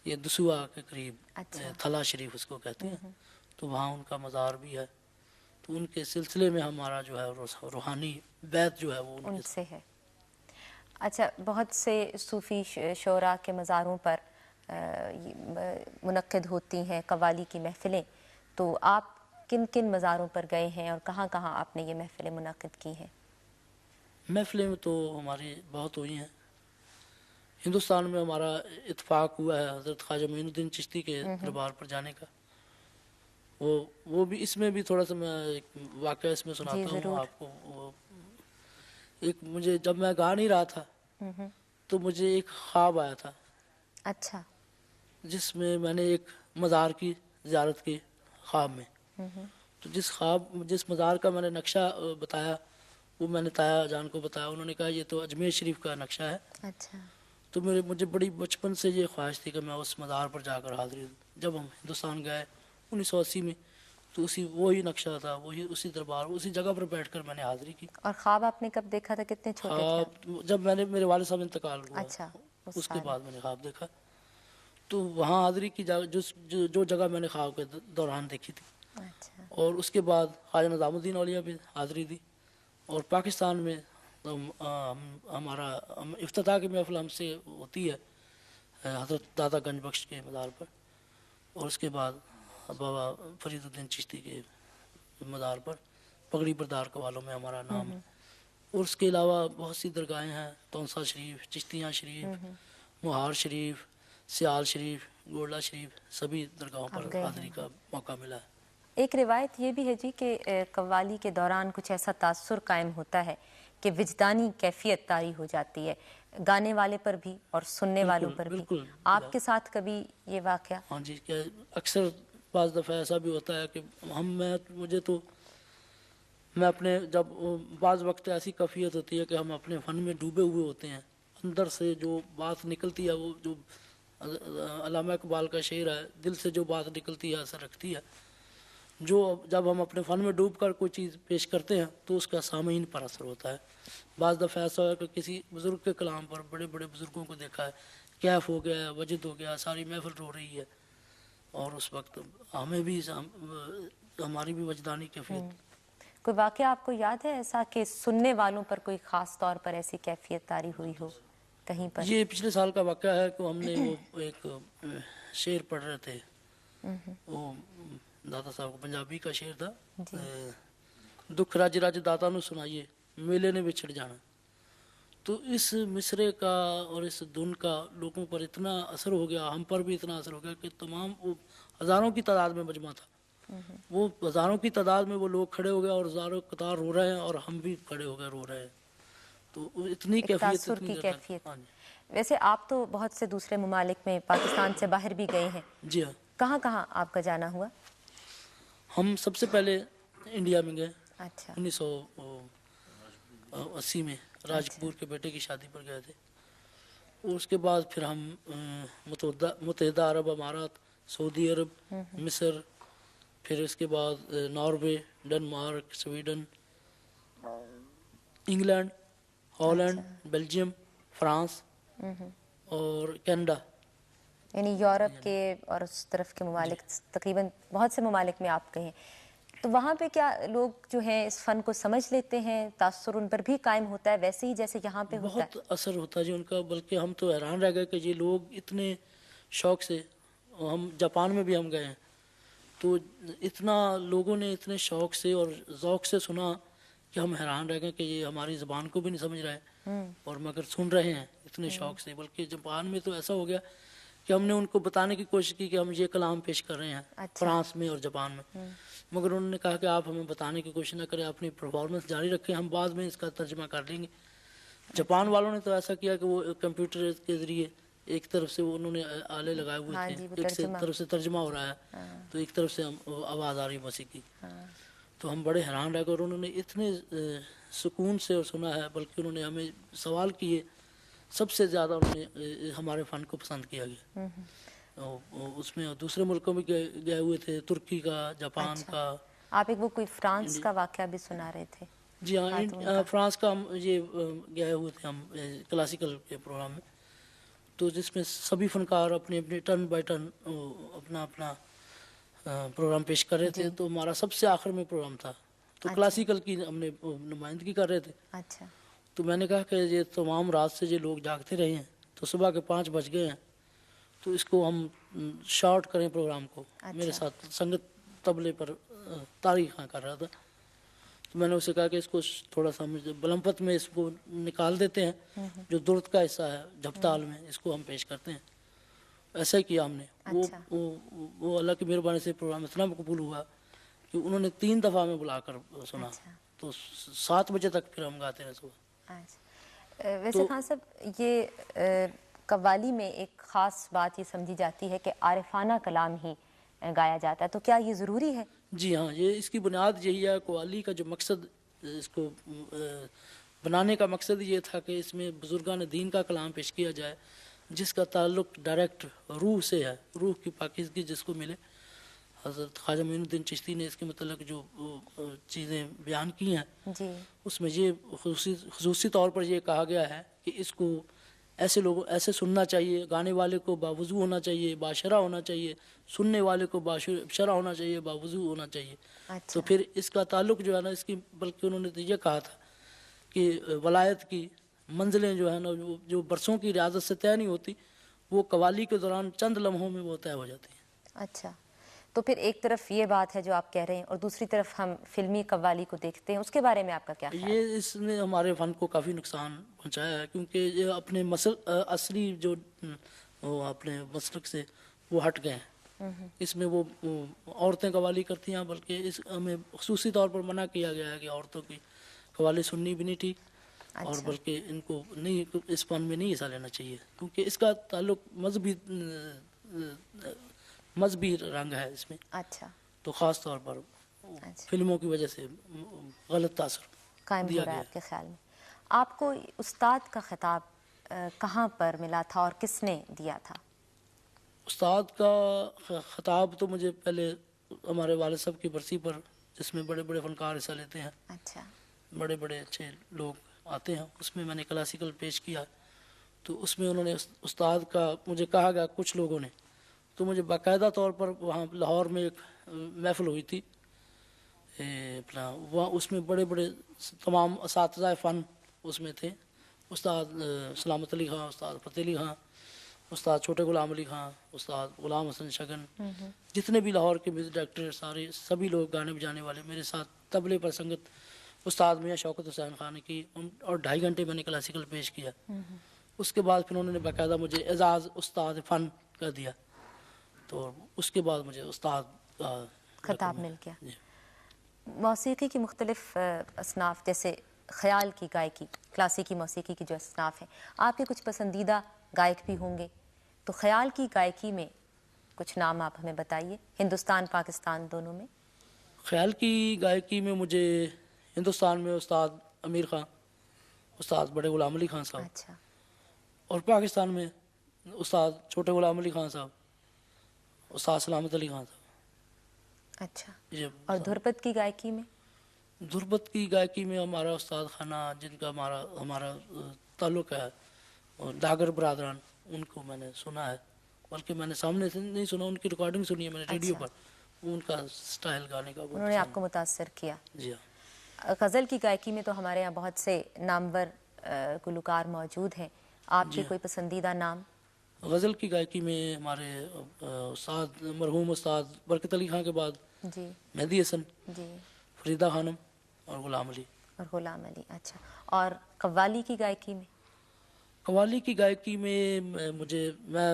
یہ دسوا کے قریب، اچھا. تھلا شریف اس کو کہتے ہیں. تو وہاں ان کا مزار بھی ہے. تو ان کے سلسلے میں ہمارا جو ہے روحانی بیعت جو ہے وہ ان سے ہے. اچھا، بہت سے صوفی شعراء کے مزاروں پر منعقد ہوتی ہیں قوالی کی محفلیں، تو آپ کن کن مزاروں پر گئے ہیں اور کہاں کہاں آپ نے یہ محفلیں منعقد کی ہیں؟ محفلیں میں تو ہماری بہت ہوئی ہیں. ہندوستان میں ہمارا اتفاق ہوا ہے حضرت خواجہ معین الدین چشتی کے دربار پر جانے کا. وہ بھی، اس میں بھی تھوڑا سا میں ایک واقعہ اس میں جی سناتا ہوں ضرور. آپ کو. ایک مجھے، جب میں گا نہیں رہا تھا تو مجھے ایک خواب آیا تھا اچھا. جس میں میں نے ایک مزار کی زیارت کی خواب میں. تو جس مزار کا میں نے نقشہ بتایا وہ میں نے تایا جان کو بتایا. انہوں نے کہا یہ تو اجمیر شریف کا نقشہ ہے. اچھا. تو مجھے بڑی بچپن سے یہ خواہش تھی کہ میں اس مزار پر جا کر حاضری دوں. جب ہم ہندوستان گئے 1980 میں تو وہی نقشہ تھا، اسی دربار، اسی جگہ پر بیٹھ کر میں نے حاضری کی. اور خواب آپ نے کب دیکھا تھا؟ کتنے چھوٹے تھے آپ؟ خواب جب میرے والد صاحب انتقال ہوا، اچھا، اس کے بعد میں نے خواب دیکھا. تو وہاں حاضری کی جو جگہ میں نے خواب کے دوران دیکھی تھی. اچھا. اور اس کے بعد خواجہ نظام الدین اولیاء بھی حاضری دی. اور پاکستان میں ہمارا افتتاح کی محفل ہم سے ہوتی ہے حضرت دادا گنج بخش کے مزار پر. اور اس کے بعد بابا فرید الدین چشتی کے مزار پر پگڑی بردار قوالوں میں ہمارا نام ہے. اور اس کے علاوہ بہت سی درگاہیں ہیں، تونسا شریف، چشتیاں شریف، مہار شریف، سیال شریف، گولڈا شریف، سبھی درگاہوں پر حاضری کا موقع ملا ہے. ایک روایت یہ بھی ہے جی کہ قوالی کے دوران کچھ ایسا تاثر قائم ہوتا ہے کہ وجدانی کیفیت طاری ہو جاتی ہے، گانے والے پر بھی اور سننے والوں پر بھی. بالکل. آپ کے ساتھ کبھی یہ واقعہ؟ ہاں جی، کہ اکثر بعض دفعہ ایسا بھی ہوتا ہے کہ مجھے تو میں اپنے جب بعض وقت ایسی کیفیت ہوتی ہے کہ ہم اپنے فن میں ڈوبے ہوئے ہوتے ہیں، اندر سے جو بات نکلتی ہے، وہ جو علامہ اقبال کا شعر ہے، دل سے جو بات نکلتی ہے اثر رکھتی ہے، جو جب ہم اپنے فن میں ڈوب کر کوئی چیز پیش کرتے ہیں تو اس کا سامعین پر اثر ہوتا ہے۔ بعض دفعہ ایسا ہوا کہ کسی بزرگ کے کلام پر، بڑے بڑے بزرگوں کو دیکھا ہے، کیف ہو گیا، وجد ہو گیا، ساری محفل رو رہی ہے، اور اس وقت ہمیں بھی ہماری بھی وجدانی کیفیت۔ کوئی واقعہ آپ کو یاد ہے ایسا کہ سننے والوں پر کوئی خاص طور پر ایسی کیفیت طاری ہوئی ہو کہیں پر؟ یہ پچھلے سال کا واقعہ ہے کہ ہم نے وہ ایک شعر پڑھ رہے تھے، وہ داتا صاحب کو پنجابی کا شعر تھا، دکھ رج رج داتا نو سنائیے میلے نے بچھڑ جانا۔ تو اس مصرے کا اور اس دھن کا لوگوں پر اتنا اثر ہو گیا، ہم پر بھی اتنا اثر ہو گیا کہ تمام وہ ہزاروں کی تعداد میں مجمع تھا، وہ ہزاروں کی تعداد میں وہ لوگ کھڑے ہو گئے اور ہزاروں قطار رو رہے ہیں اور ہم بھی کھڑے ہو گئے رو رہے ہیں۔ تو اتنی کیفیت، تاثر کی کیفیت۔ ویسے آپ تو بہت سے دوسرے ممالک میں پاکستان سے باہر بھی گئے ہیں، جی ہاں، کہاں کہاں آپ کا جانا ہوا؟ ہم سب سے پہلے انڈیا میں گئے، اچھا 1980 میں راج کپور کے بیٹے کی شادی پر گئے تھے، اور اس کے بعد پھر ہم متحدہ عرب امارات، سعودی عرب، مصر، پھر اس کے بعد Norway, Denmark, Sweden, England, Holland, Belgium, France اور کینیڈا۔ یعنی یورپ کے اور اس طرف کے ممالک، تقریباً بہت سے ممالک میں آپ گئے۔ تو وہاں پہ کیا لوگ جو ہیں اس فن کو سمجھ لیتے ہیں، تاثر ان پر بھی قائم ہوتا ہے ویسے ہی جیسے یہاں پہ ہوتا ہے؟ بہت اثر ہوتا ہے جی ان کا، بلکہ ہم تو حیران رہ گئے کہ یہ لوگ اتنے شوق سے، ہم جاپان میں بھی ہم گئے ہیں تو اتنا لوگوں نے اتنے شوق سے اور ذوق سے سنا کہ ہم حیران رہ گئے کہ یہ ہماری زبان کو بھی نہیں سمجھ رہے اور مگر سن رہے ہیں اتنے شوق سے۔ بلکہ جاپان میں تو ایسا ہو گیا کہ ہم نے ان کو بتانے کی کوشش کی کہ ہم یہ کلام پیش کر رہے ہیں فرانس میں اور جاپان میں، مگر انہوں نے کہا کہ آپ ہمیں بتانے کی کوشش نہ کریں، اپنی پرفارمنس جاری رکھیں، ہم بعد میں اس کا ترجمہ کر لیں گے۔ جاپان والوں نے تو ایسا کیا کہ وہ کمپیوٹر کے ذریعے ایک طرف سے انہوں نے آلے لگائے ہوئے تھے، ایک طرف سے ترجمہ ہو رہا ہے تو ایک طرف سے آواز آ رہی موسیقی، تو ہم بڑے حیران رہ گئے اور انہوں نے اتنے سکون سے سنا ہے، بلکہ انہوں نے ہمیں سوال کیے، سب سے زیادہ انہوں نے ہمارے فن کو پسند کیا گیا۔ اس میں دوسرے ملکوں میں گئے ہوئے تھے، ترکی کا، جاپان کا۔ آپ ایک وہ کوئی فرانس کا واقعہ بھی سنا رہے تھے؟ جی ہاں، فرانس کا ہم یہ گئے ہوئے تھے ہم کلاسیکل کے پروگرام میں، تو جس میں سبھی فنکار اپنے اپنے ٹرن بائی ٹرن اپنا اپنا پروگرام پیش کر رہے تھے، تو ہمارا سب سے آخر میں پروگرام تھا، تو کلاسیکل کی ہم نے نمائندگی کر رہے تھے۔ اچھا، تو میں نے کہا کہ یہ تمام رات سے یہ لوگ جاگتے رہے ہیں تو صبح کے 5 بج گئے ہیں، تو اس کو ہم شارٹ کریں پروگرام کو۔ میرے ساتھ سنگت طبلے پر تاریخ کر رہا تھا، تو میں نے اسے کہا کہ اس کو تھوڑا سا بلمپت میں اس کو نکال دیتے ہیں، جو درد کا حصہ ہے جھپتال میں اس کو ہم پیش کرتے ہیں۔ ایسا ہی کیا ہم نے۔ وہ اللہ کی مہربانی سے پروگرام اتنا مقبول ہوا کہ انہوں نے 3 دفعہ میں بلا کر سنا، تو 7 بجے تک پھر ہم گاتے رہے صبح۔ ویسے خان صاحب، یہ قوالی میں ایک خاص بات یہ سمجھی جاتی ہے کہ عارفانہ کلام ہی گایا جاتا ہے، تو کیا یہ ضروری ہے؟ جی ہاں، یہ اس کی بنیاد یہی ہے۔ قوالی کا جو مقصد، اس کو بنانے کا مقصد یہ تھا کہ اس میں بزرگان دین کا کلام پیش کیا جائے جس کا تعلق ڈائریکٹ روح سے ہے، روح کی پاکیزگی جس کو ملے۔ حضرت خواجہ معین الدین چشتی نے اس کے متعلق جو چیزیں بیان کی ہیں اس میں یہ خصوصی طور پر یہ کہا گیا ہے کہ اس کو ایسے لوگوں ایسے سننا چاہیے، گانے والے کو باوضو ہونا چاہیے، باشرہ ہونا چاہیے، سننے والے کو باشرہ ہونا چاہیے، باوضو ہونا چاہیے۔ تو پھر اس کا تعلق جو ہے نا، اس کی بلکہ انہوں نے تو یہ کہا تھا کہ ولایت کی منزلیں جو ہے نا، جو برسوں کی ریاضت سے طے نہیں ہوتی، وہ قوالی کے دوران چند لمحوں میں وہ طے ہو جاتی ہیں۔ اچھا، تو پھر ایک طرف یہ بات ہے جو آپ کہہ رہے ہیں، اور دوسری طرف ہم فلمی قوالی کو دیکھتے ہیں، اس کے بارے میں آپ کا کیا خیال ہے؟ یہ اس نے ہمارے فن کو کافی نقصان پہنچایا ہے، کیونکہ یہ اپنے اصلی جو اپنے مسلک سے وہ ہٹ گئے ہیں۔ اس میں وہ عورتیں قوالی کرتی ہیں، بلکہ اس ہمیں خصوصی طور پر منع کیا گیا ہے کہ عورتوں کی قوالی سننی بھی نہیں ٹھیک، اور بلکہ ان کو نہیں، اس فن میں نہیں حصہ لینا چاہیے، کیونکہ اس کا تعلق مذہبی رنگ ہے اس میں۔ اچھا، تو خاص طور پر فلموں کی وجہ سے غلط تاثر قائم ہو دیا رہا ہے گیا آپ کے خیال میں. آپ کو استاد کا خطاب کہاں پر ملا تھا اور کس نے دیا تھا؟ استاد کا خطاب تو مجھے پہلے ہمارے والد صاحب کی برسی پر، جس میں بڑے بڑے فنکار حصہ لیتے ہیں، اچھا. بڑے بڑے اچھے لوگ آتے ہیں، اس میں میں نے کلاسیکل پیش کیا. تو اس میں انہوں نے استاد کا مجھے کہا گیا کچھ لوگوں نے، تو مجھے باقاعدہ طور پر وہاں لاہور میں ایک محفل ہوئی تھی اپنا، وہاں اس میں بڑے بڑے تمام اساتذہ فن اس میں تھے. استاد سلامت علی خان، استاد فتح علی خان، استاد چھوٹے غلام علی خان، استاد غلام حسن شگن، جتنے بھی لاہور کے میوزک ڈائریکٹر سبھی لوگ گانے بجانے والے میرے ساتھ. طبلے پر سنگت استاد میاں شوکت حسین خان نے کی، اور 2.5 گھنٹے میں نے کلاسیکل پیش کیا. اس کے بعد پھر انہوں نے باقاعدہ مجھے اعزاز استاد فن کا دیا، تو اس کے بعد مجھے استاد خطاب مل گیا. جی. موسیقی کی مختلف اصناف جیسے خیال کی گائکی، کلاسیکی موسیقی کی جو اصناف ہیں، آپ کے کچھ پسندیدہ گائک بھی ہوں گے، تو خیال کی گائکی میں کچھ نام آپ ہمیں بتائیے، ہندوستان پاکستان دونوں میں. خیال کی گائکی میں مجھے ہندوستان میں استاد امیر خان، استاد بڑے غلام علی خان صاحب، اچھا. اور پاکستان میں استاد چھوٹے غلام علی خان صاحب، استاد سلامت علی خان صاحب. اچھا. یہ اور دھرپد کی گائکی میں؟ دھرپد کی گائکی میں ہمارا استاد خانہ جن کا ہمارا تعلق ہے، اور ڈاگر برادران، ان کو میں نے سنا ہے، بلکہ میں نے سامنے سے نہیں سنا، ان کی ریکارڈنگ سنی ہے میں نے ریڈیو اچھا. پر. ان کا سٹائل گانے کا انہوں نے آپ کو متاثر کیا. جی ہاں. غزل کی گائکی میں تو ہمارے یہاں بہت سے نامور گلوکار موجود ہیں، آپ کے کوئی پسندیدہ نام؟ غزل کی گائکی میں ہمارے استاد مرحوم استاد برکت علی خان کے بعد جی مہدی حسن، جی. فریدہ خانم اور غلام علی. اور غلام علی. اچھا. اور قوالی کی گائکی میں؟ قوالی کی گائکی میں میں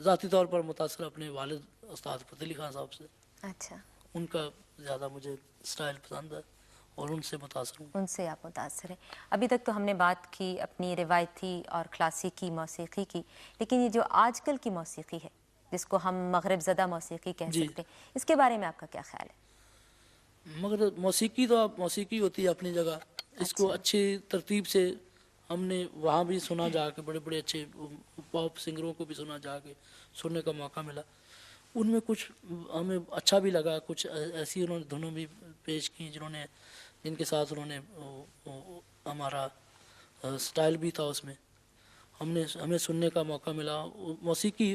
ذاتی طور پر متاثر اپنے والد استاد فتح علی خان صاحب سے. اچھا. ان کا زیادہ مجھے سٹائل پسند ہے اور ان سے متاثر ہوں. ان سے آپ متاثر ہیں. ابھی تک تو ہم نے بات کی اپنی روایتی اور کلاسیکی موسیقی کی، لیکن یہ جو آج کل کی موسیقی ہے جس کو ہم مغرب زدہ موسیقی کہہ سکتے ہیں، اس کے بارے میں آپ کا کیا خیال ہے؟ مگر موسیقی تو موسیقی ہوتی ہے اپنی جگہ، اس کو اچھی ترتیب سے ہم نے وہاں بھی سنا، جا کے بڑے بڑے اچھے پاپ سنگروں کو بھی سنا، جا کے سننے کا موقع ملا. ان میں کچھ ہمیں اچھا بھی لگا، کچھ ایسی انہوں نے دھنوں بھی پیش کی جن کے ساتھ انہوں نے ہمارا سٹائل بھی تھا، اس میں ہمیں سننے کا موقع ملا. موسیقی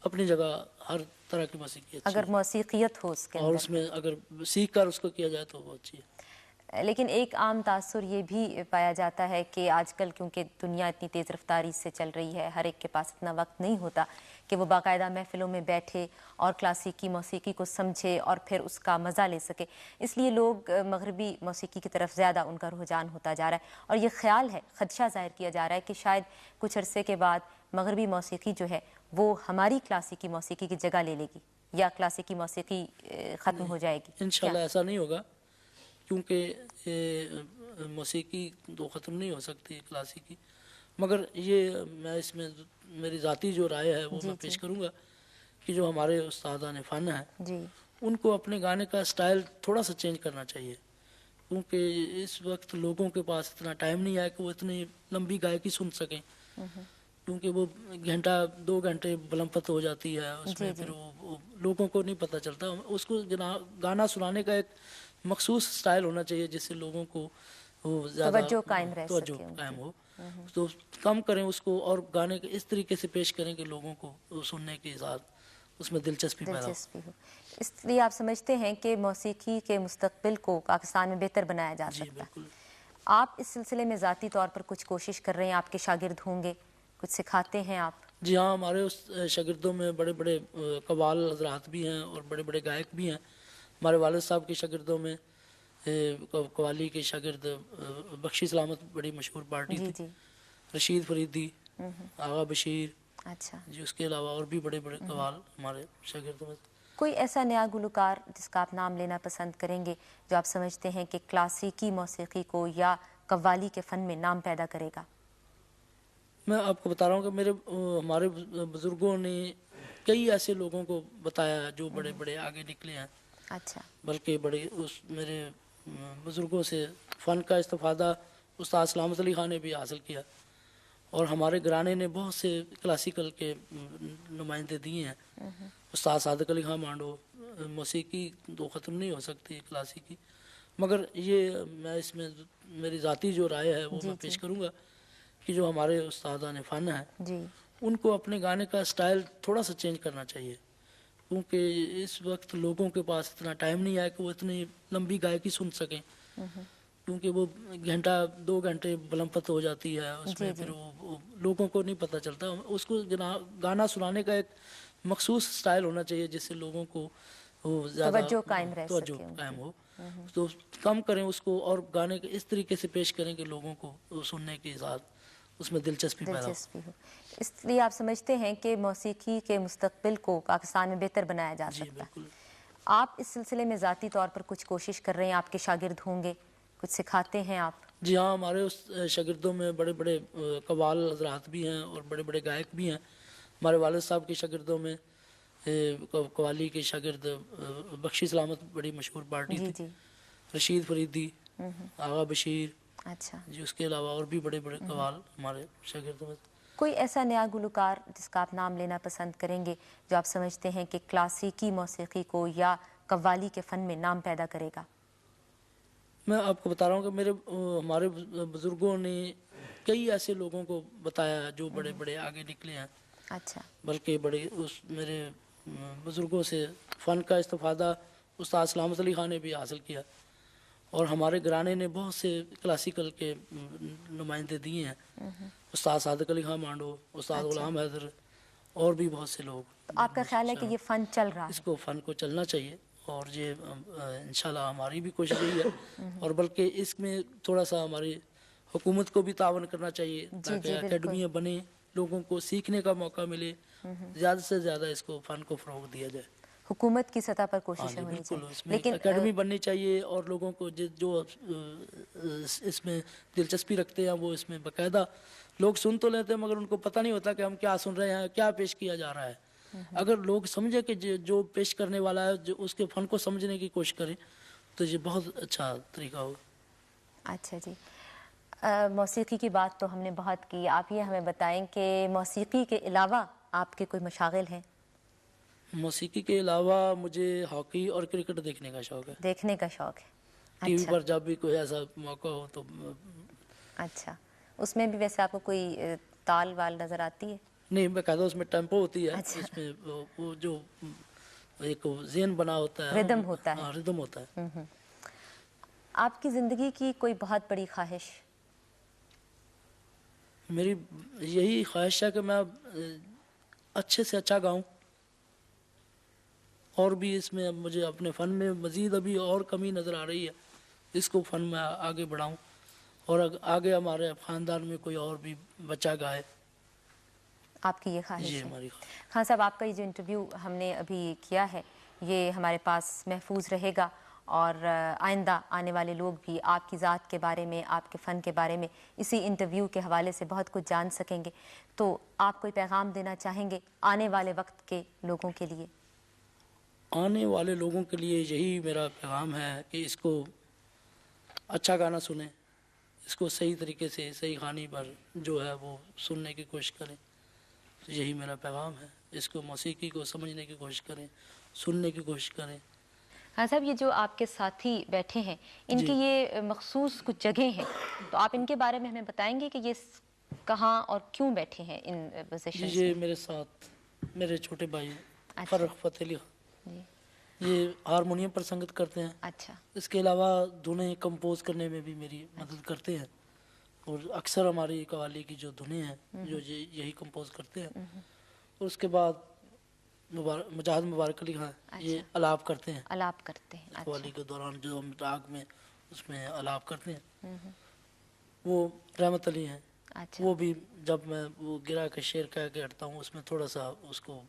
اپنی جگہ ہر طرح کی موسیقی اچھی اگر موسیقیت ہو اس کے اور اس میں اگر سیکھ کر اس کو کیا جائے تو وہ اچھی ہے. لیکن ایک عام تاثر یہ بھی پایا جاتا ہے کہ آج کل کیونکہ دنیا اتنی تیز رفتاری سے چل رہی ہے، ہر ایک کے پاس اتنا وقت نہیں ہوتا کہ وہ باقاعدہ محفلوں میں بیٹھے اور کلاسیکی موسیقی کو سمجھے اور پھر اس کا مزہ لے سکے، اس لیے لوگ مغربی موسیقی کی طرف زیادہ ان کا رجحان ہوتا جا رہا ہے. اور یہ خیال ہے، خدشہ ظاہر کیا جا رہا ہے کہ شاید کچھ عرصے کے بعد مغربی موسیقی جو ہے وہ ہماری کلاسیکی موسیقی کی جگہ لے لے گی یا کلاسیکی موسیقی ختم ہو جائے گی. انشاءاللہ ایسا نہیں ہوگا، کیونکہ موسیقی تو ختم نہیں ہو سکتی کلاسیکی، مگر یہ میں اس میں میری ذاتی جو رائے ہے وہ میں پیش کروں گا کہ جو ہمارے استادان فن ہیں ان کو اپنے گانے کا سٹائل تھوڑا سا چینج کرنا چاہیے، کیونکہ اس وقت لوگوں کے پاس اتنا ٹائم نہیں ہے کہ وہ اتنی لمبی گائکی سن سکیں، کیونکہ وہ گھنٹہ 2 گھنٹے بلمپت ہو جاتی ہے، اس میں پھر وہ لوگوں کو نہیں پتہ چلتا. اس کو گانا سنانے کا ایک مخصوص سٹائل ہونا چاہیے جس سے لوگوں کو وہ زیادہ توجہ قائم ہو. تو کم کریں اس کو اور گانے اس طریقے سے پیش کریں کہ لوگوں کو سننے کے ساتھ اس میں دلچسپی پیدا ہو. اس لیے آپ سمجھتے ہیں کہ موسیقی کے مستقبل کو پاکستان میں بہتر بنایا جا سکتا ہے. آپ اس سلسلے میں ذاتی طور پر کچھ کوشش کر رہے ہیں، آپ کے شاگرد ہوں گے، کچھ سکھاتے ہیں آپ؟ جی ہاں، ہمارے اس شاگردوں میں بڑے بڑے قوال حضرات بھی ہیں اور بڑے بڑے گائک بھی ہیں. ہمارے والد صاحب کے شاگردوں میں قوالی کے شاگرد بخشی سلامت بڑی مشہور پارٹی تھی، رشید فریدی، آغا بشیر، اچھا جی اس کے علاوہ اور بھی بڑے بڑے قوال ہمارے شاگردوں میں. کوئی ایسا نیا گلوکار جس کا آپ نام لینا پسند کریں گے جو آپ سمجھتے ہیں کہ کلاسیکی موسیقی کو یا قوالی کے فن میں نام پیدا کرے گا؟ میں آپ کو بتا رہا ہوں کہ ہمارے بزرگوں نے کئی ایسے لوگوں کو بتایا جو بڑے بڑے آگے نکلے ہیں. اچھا بلکہ بڑے اس میرے بزرگوں سے فن کا استفادہ استاد سلامت علی خان نے بھی حاصل کیا، اور ہمارے گھرانے نے بہت سے کلاسیکل کے نمائندے دیے ہیں۔ استاد صادق علی خان مانڈو، موسیقی تو ختم نہیں ہو سکتی کلاسیکی، مگر یہ میں اس میں میری ذاتی جو رائے ہے وہ جی میں جی پیش کروں گا کہ جو ہمارے استادان فن ہیں جی ان کو اپنے گانے کا سٹائل تھوڑا سا چینج کرنا چاہیے، کیونکہ اس وقت لوگوں کے پاس اتنا ٹائم نہیں ہے کہ وہ اتنی لمبی گائکی سن سکیں، کیونکہ وہ گھنٹہ 2 گھنٹے بلمپت ہو جاتی ہے اس میں، جی پھر جی وہ لوگوں کو نہیں پتہ چلتا۔ اس کو گانا سنانے کا ایک مخصوص سٹائل ہونا چاہیے جس سے لوگوں کو وہ زیادہ توجہ قائم رہ توجہ سکے ان کی۔ قائم ہو، تو کم کریں اس کو اور گانے کے اس طریقے سے پیش کریں کہ لوگوں کو سننے کے ساتھ اس میں دلچسپی پیدا ہو۔ دلچسپی ہو، اس لیے آپ سمجھتے ہیں کہ موسیقی کے مستقبل کو پاکستان میں بہتر بنایا جا جی سکتا ہے۔ بالکل۔ آپ اس سلسلے میں ذاتی طور پر کچھ کوشش کر رہے ہیں، آپ کے شاگرد ہوں گے، کچھ سکھاتے ہیں آپ؟ جی ہاں، ہمارے اس شاگردوں میں بڑے بڑے قوال حضرات بھی ہیں اور بڑے بڑے گائک بھی ہیں۔ ہمارے والد صاحب کے شاگردوں میں قوالی کے شاگرد بخشی سلامت بڑی مشہور پارٹی جی تھی، جی رشید فریدی، آغا بشیر، اچھا، جی اس کے علاوہ اور بھی بڑے بڑے قوال ہمارے شاگردوں میں۔ کوئی ایسا نیا گلوکار جس کا آپ نام لینا پسند کریں گے جو آپ سمجھتے ہیں کہ کلاسیکی موسیقی کو یا قوالی کے فن میں نام پیدا کرے گا؟ میں آپ کو بتا رہا ہوں کہ ہمارے بزرگوں نے کئی ایسے لوگوں کو بتایا ہے جو بڑے بڑے آگے نکلے ہیں، اچھا بلکہ بڑے اس میرے بزرگوں سے فن کا استفادہ استاد سلامت علی خان نے بھی حاصل کیا، اور ہمارے گھرانے نے بہت سے کلاسیکل کے نمائندے دیے ہیں، استاد صادق علی خان مانڈو، استاد اچھا، غلام حیدر، اور بھی بہت سے لوگ۔ تو آپ کا خیال ہے کہ یہ فن چل رہا اس ہے؟ کو فن کو چلنا چاہیے، اور یہ انشاءاللہ ہماری بھی کوشش یہی ہے، اور بلکہ اس میں تھوڑا سا ہماری حکومت کو بھی تعاون کرنا چاہیے جی تاکہ جی بالکل، اکیڈمیاں بنیں، لوگوں کو سیکھنے کا موقع ملے، زیادہ سے زیادہ اس کو فن کو فروغ دیا جائے۔ حکومت کی سطح پر ہاں کوششیں جی ہونی بالکل، چاہیے، اس میں لیکن اکیڈمی بننی چاہیے، اور لوگوں کو جو اس میں دلچسپی رکھتے ہیں وہ اس میں باقاعدہ لوگ سن تو لیتے ہیں، مگر ان کو پتہ نہیں ہوتا کہ ہم کیا سن رہے ہیں، کیا پیش کیا جا رہا ہے۔ اگر لوگ سمجھے کہ جو پیش کرنے والا ہے جو اس کے فن کو سمجھنے کی کوشش کریں تو یہ بہت اچھا طریقہ ہوگا۔ اچھا جی، موسیقی کی بات تو ہم نے بہت کی، آپ یہ ہمیں بتائیں کہ موسیقی کے علاوہ آپ کے کوئی مشاغل ہیں؟ موسیقی کے علاوہ مجھے ہاکی اور کرکٹ دیکھنے کا شوق ہے، دیکھنے کا شوق ہے؟ ٹی وی اچھا پر جب بھی کوئی ایسا موقع ہو تو۔ اچھا، اس میں بھی ویسے آپ کو کوئی تال وال نظر آتی ہے؟ نہیں، باقاعدہ اس میں ٹیمپو ہوتی ہے، اچھا، اس میں وہ جو ایک ذہن بنا ہوتا ہے، ردم ہوتا ہے۔ ہاں ردم ہوتا ہے۔ آپ کی زندگی کی کوئی بہت بڑی خواہش؟ میری یہی خواہش ہے کہ میں اچھے سے اچھا گاؤں، اور بھی اس میں مجھے اپنے فن میں مزید ابھی اور کمی نظر آ رہی ہے، اس کو فن میں آگے بڑھاؤں، اور آگے ہمارے خاندان میں کوئی اور بھی بچہ گائے۔ آپ کی یہ خواہش یہ ہے؟ ہماری خواہش۔ خان صاحب، آپ کا یہ جو انٹرویو ہم نے ابھی کیا ہے یہ ہمارے پاس محفوظ رہے گا، اور آئندہ آنے والے لوگ بھی آپ کی ذات کے بارے میں، آپ کے فن کے بارے میں اسی انٹرویو کے حوالے سے بہت کچھ جان سکیں گے۔ تو آپ کوئی پیغام دینا چاہیں گے آنے والے وقت کے لوگوں کے لیے؟ آنے والے لوگوں کے لیے یہی میرا پیغام ہے کہ اس کو اچھا گانا سنیں، اس کو صحیح طریقے سے صحیح خوانی پر جو ہے وہ سننے کی کوشش کریں، یہی میرا پیغام ہے۔ اس کو موسیقی کو سمجھنے کی کوشش کریں، سننے کی کوشش کریں۔ ہاں صاحب، یہ جو آپ کے ساتھی بیٹھے ہیں ان کی یہ مخصوص کچھ جگہیں ہیں، تو آپ ان کے بارے میں ہمیں بتائیں گے کہ یہ کہاں اور کیوں بیٹھے ہیں ان جی، پوزیشنز یہ میں؟ میرے ساتھ میرے چھوٹے بھائی اچھا فرق فتح علی خان، جی، یہ ہارمونیم پر سنگت کرتے ہیں، اچھا اس کے علاوہ دھنیں کمپوز کرنے میں بھی میری مدد کرتے ہیں، اور اکثر ہماری قوالی کی جو دھنیں ہیں جو یہی کمپوز کرتے ہیں۔ اور اس کے بعد مجاہد مبارک علی خان، یہ الاپ کرتے ہیں، الاپ کرتے ہیں۔ قوالی کے دوران جو ہم راگ میں اس میں الاپ کرتے ہیں۔ وہ رحمت علی ہیں، اچھا وہ بھی جب میں وہ گرا کے شعر کہہ کے ہٹتا ہوں اس میں تھوڑا سا اس کو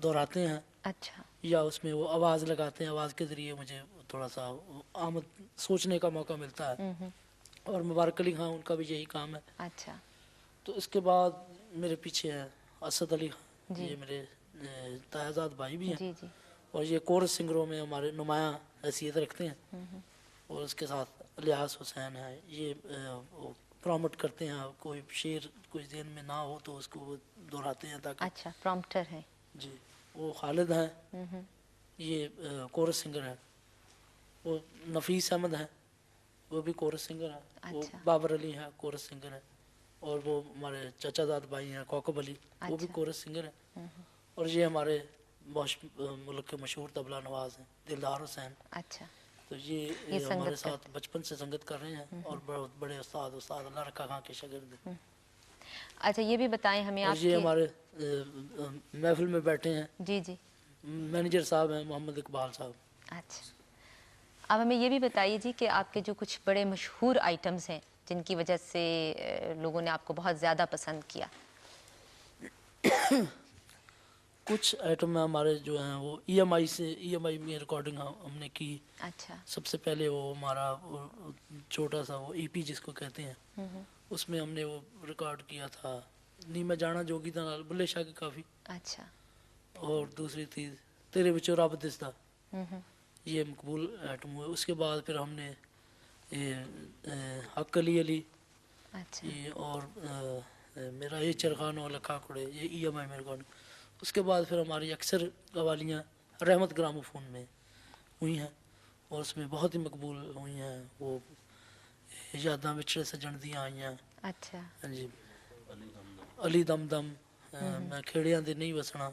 دہراتے ہیں، اچھا یا اس میں وہ آواز لگاتے ہیں، آواز کے ذریعے مجھے تھوڑا سا آمد سوچنے کا موقع ملتا ہے۔ اور مبارک علی خان، ان کا بھی یہی کام ہے۔ اچھا تو اس کے بعد میرے پیچھے ہیں اسد علی خان، جی یہ میرے تایا زاد بھائی بھی ہیں، جی جی اور یہ کورس سنگروں میں ہمارے نمایاں حیثیت رکھتے ہیں. اور اس کے ساتھ الیاس حسین ہے, یہ پروموٹ کرتے ہیں, کوئی شعر کوئی ذہن میں نہ ہو تو اس کو وہ دہراتے ہیں تاکہ. اچھا, پرومپٹر ہے. جی, وہ خالد ہیں, یہ کورس سنگر ہیں. وہ نفیس احمد ہیں, وہ بھی کورس سنگر ہیں. وہ بابر علی ہیں, کورس سنگر ہیں. اور وہ ہمارے چچا زاد بھائی ہیں کوکب علی, وہ بھی کورس سنگر ہیں. اور یہ ہمارے ملک کے مشہور طبلہ نواز ہیں دلدار حسین. اچھا, تو یہ ہمارے ساتھ بچپن سے سنگت کر رہے ہیں اور بہت بڑے استاد اللہ رکھا خان کے شاگرد ہیں. اچھا, یہ بھی بتائیں ہمیں آپ یہ ہمارے محفل میں بیٹھے ہیں. جی جی, مینیجر صاحب ہیں محمد اقبال صاحب. اچھا, اب ہمیں یہ بھی بتائیے جی کہ آپ کے جو کچھ بڑے مشہور آئٹمز ہیں جن کی وجہ سے لوگوں نے آپ کو بہت زیادہ پسند کیا. کچھ آئٹم ہمارے جو ہیں وہ ای ایم آئی میں ریکارڈنگ ہم نے کی. اچھا, سب سے پہلے وہ ہمارا چھوٹا سا وہ ای پی جس کو کہتے ہیں, اس میں ہم نے وہ ریکارڈ کیا تھا نی میں جانا جوگی دا نال بلے شاہ کی کافی. اچھا, اور دوسری تھی تیرے بچوں رب دسدا, یہ مقبول آئٹم ہوئے. اس کے بعد پھر ہم نے حق علی علی, اچھا, یہ اور میرا یہ چرخان و لکھا کھڑے, یہ ای ایم آئی میں ریکارڈنگ. اس کے بعد پھر ہماری اکثر قوالیاں رحمت گراموفون میں ہوئی ہیں اور اس میں بہت ہی مقبول ہوئی ہیں. وہ یاداں بچھڑے سجن دیاں آئی ہیں. اچھا, جی, علی دم دم, میں کھیڑیاں دے نہیں وسنا.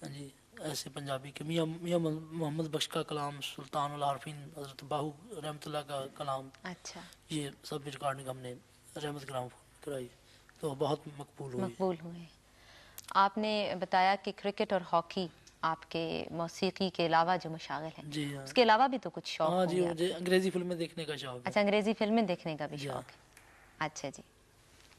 جی, ایسے پنجابی کے میاں محمد بخش کا کلام, سلطان العارفین حضرت باہو رحمۃ اللہ کا کلام. اچھا, یہ سب ریکارڈنگ ہم نے رحمت گراموفون کرائی تو بہت مقبول ہوئے. آپ نے بتایا کہ کرکٹ اور ہاکی آپ کے موسیقی کے علاوہ جو مشاغل ہیں. جی, اس کے علاوہ بھی تو کچھ شوق ہاں جی, مجھے انگریزی فلمیں دیکھنے کا شوق ہے. اچھا, انگریزی فلمیں دیکھنے کا بھی شوق ہے. اچھا جی,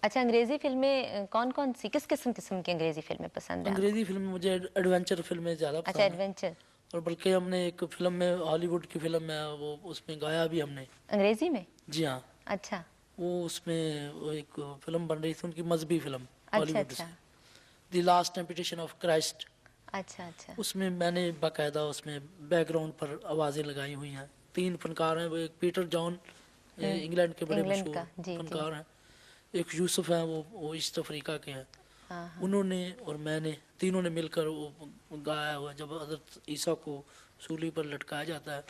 اچھا, انگریزی فلمیں کون کون سی, کس قسم کی انگریزی فلمیں پسند ہیں؟ انگریزی فلمیں مجھے ایڈونچر فلمیں زیادہ پسند ہیں. اچھا, ایڈونچر. اور بلکہ ہم نے ایک فلم میں ہالی ووڈ کی فلم میں وہ اس میں گایا بھی ہم نے انگریزی میں. جی ہاں. اچھا, وہ اس میں ایک فلم بن رہی تھی ان کی مذہبی فلم ہالی اچھا ووڈ سے, اچھا, the last temptation of Christ. اچھا اچھا, اس میں میں نے باقاعدہ اس میں بیک گراؤنڈ پر آوازیں لگائی ہوئی ہیں. 3 فنکار ہیں, وہ ایک پیٹر جان انگلینڈ کے بڑے مشہور فنکار ہیں, ایک یوسف ہیں وہ ایسٹ افریقہ کے ہیں. انہوں نے اور میں نے تینوں نے مل کر وہ گایا ہوا. جب حضرت عیسیٰ کو سولی پر لٹکایا جاتا ہے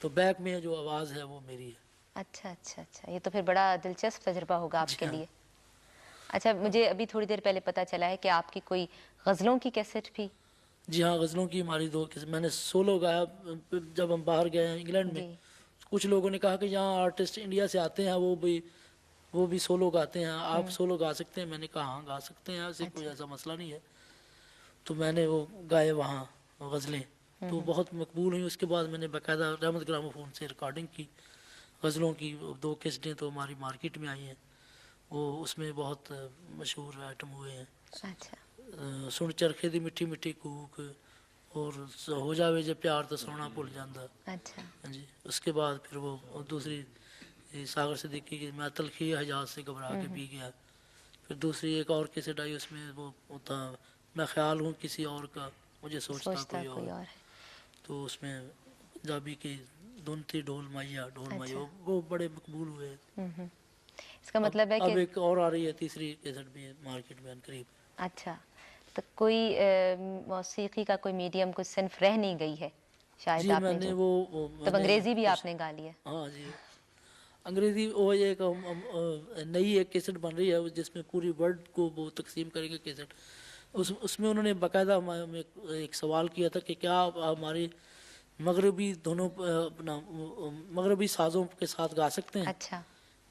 تو بیک میں جو آواز ہے وہ میری ہے. اچھا اچھا اچھا, یہ تو پھر بڑا دلچسپ تجربہ ہوگا آپ کے لیے. اچھا, مجھے ابھی تھوڑی دیر پہلے پتہ چلا ہے کہ آپ کی کوئی غزلوں کی کیسٹ بھی. جی ہاں, غزلوں کی ہماری 2 کیسٹ میں نے سولو گایا. جب ہم باہر گئے ہیں انگلینڈ میں, کچھ لوگوں نے کہا کہ یہاں آرٹسٹ انڈیا سے آتے ہیں وہ بھی سولو گاتے ہیں, آپ سولو گا سکتے ہیں. میں نے کہا ہاں گا سکتے ہیں, ایسے کوئی ایسا مسئلہ نہیں ہے. تو میں نے وہ گائے وہاں غزلیں, تو بہت مقبول ہوئی. اس کے بعد میں نے باقاعدہ رحمت گراموفون سے ریکارڈنگ کی غزلوں کی. 2 کیسٹیں تو ہماری مارکیٹ میں آئی ہیں, وہ اس میں بہت مشہور آئٹم ہوئے ہیں. اچھا, سن چرخے دی مٹھی مٹھی کوک, اور ہو جاوے جے پیار تو سونا بھول جاندہ. اچھا جی, اس کے بعد پھر وہ دوسری ساغر صدیقی کی میں تلخی حجاز سے گھبرا کے پی گیا. پھر دوسری ایک اور کیسٹ آئی, اس میں وہ ہوتا میں خیال ہوں کسی اور کا مجھے سوچتا کوئی اور ہے. تو اس میں پنجابی کی دھن تھی ڈھول مائیا وہ بڑے مقبول ہوئے. اس کا مطلب ہے کہ اب ایک اور آ رہی ہے تیسری کیسٹ بھی مارکیٹ میں قریب. اچھا, تو کوئی موسیقی کا کوئی میڈیم کوئی صنف رہ نہیں گئی ہے شاید آپ نے جو, تب انگریزی بھی آپ نے گا لیا. ہاں جی, انگریزی وہ ایک نئی ایک کیسٹ بن رہی ہے جس میں پوری ورلڈ کو وہ تقسیم کریں گے کیسٹ. اس میں انہوں نے باقاعدہ ایک سوال کیا تھا کہ کیا آپ ہماری مغربی اپنا مغربی سازوں کے ساتھ گا سکتے ہیں. اچھا,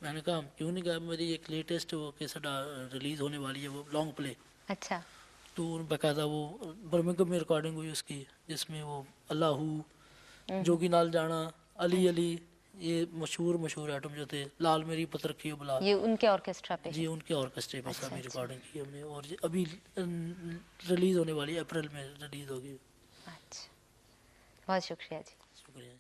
میں نے کہا کیوں نہیں گا, میری ایک لیٹسٹ وہ کیسٹ ریلیز ہونے والی ہے وہ لانگ پلے. اچھا, تو باقاعدہ وہ برمنگھم میں ریکارڈنگ ہوئی اس کی, جس میں وہ اللہ جوگی نال جانا, علی علی, یہ مشہور آئٹم جو تھے, لال میری پت رکھی ہو بلا, یہ ان کے آرکیسٹرا پہ. جی, ان کے آرکیسٹرے پہ سبھی ریکارڈنگ کی ہم نے, اور ابھی ریلیز ہونے والی ہے, اپریل میں ریلیز ہوگی. اچھا, بہت شکریہ جی. شکریہ.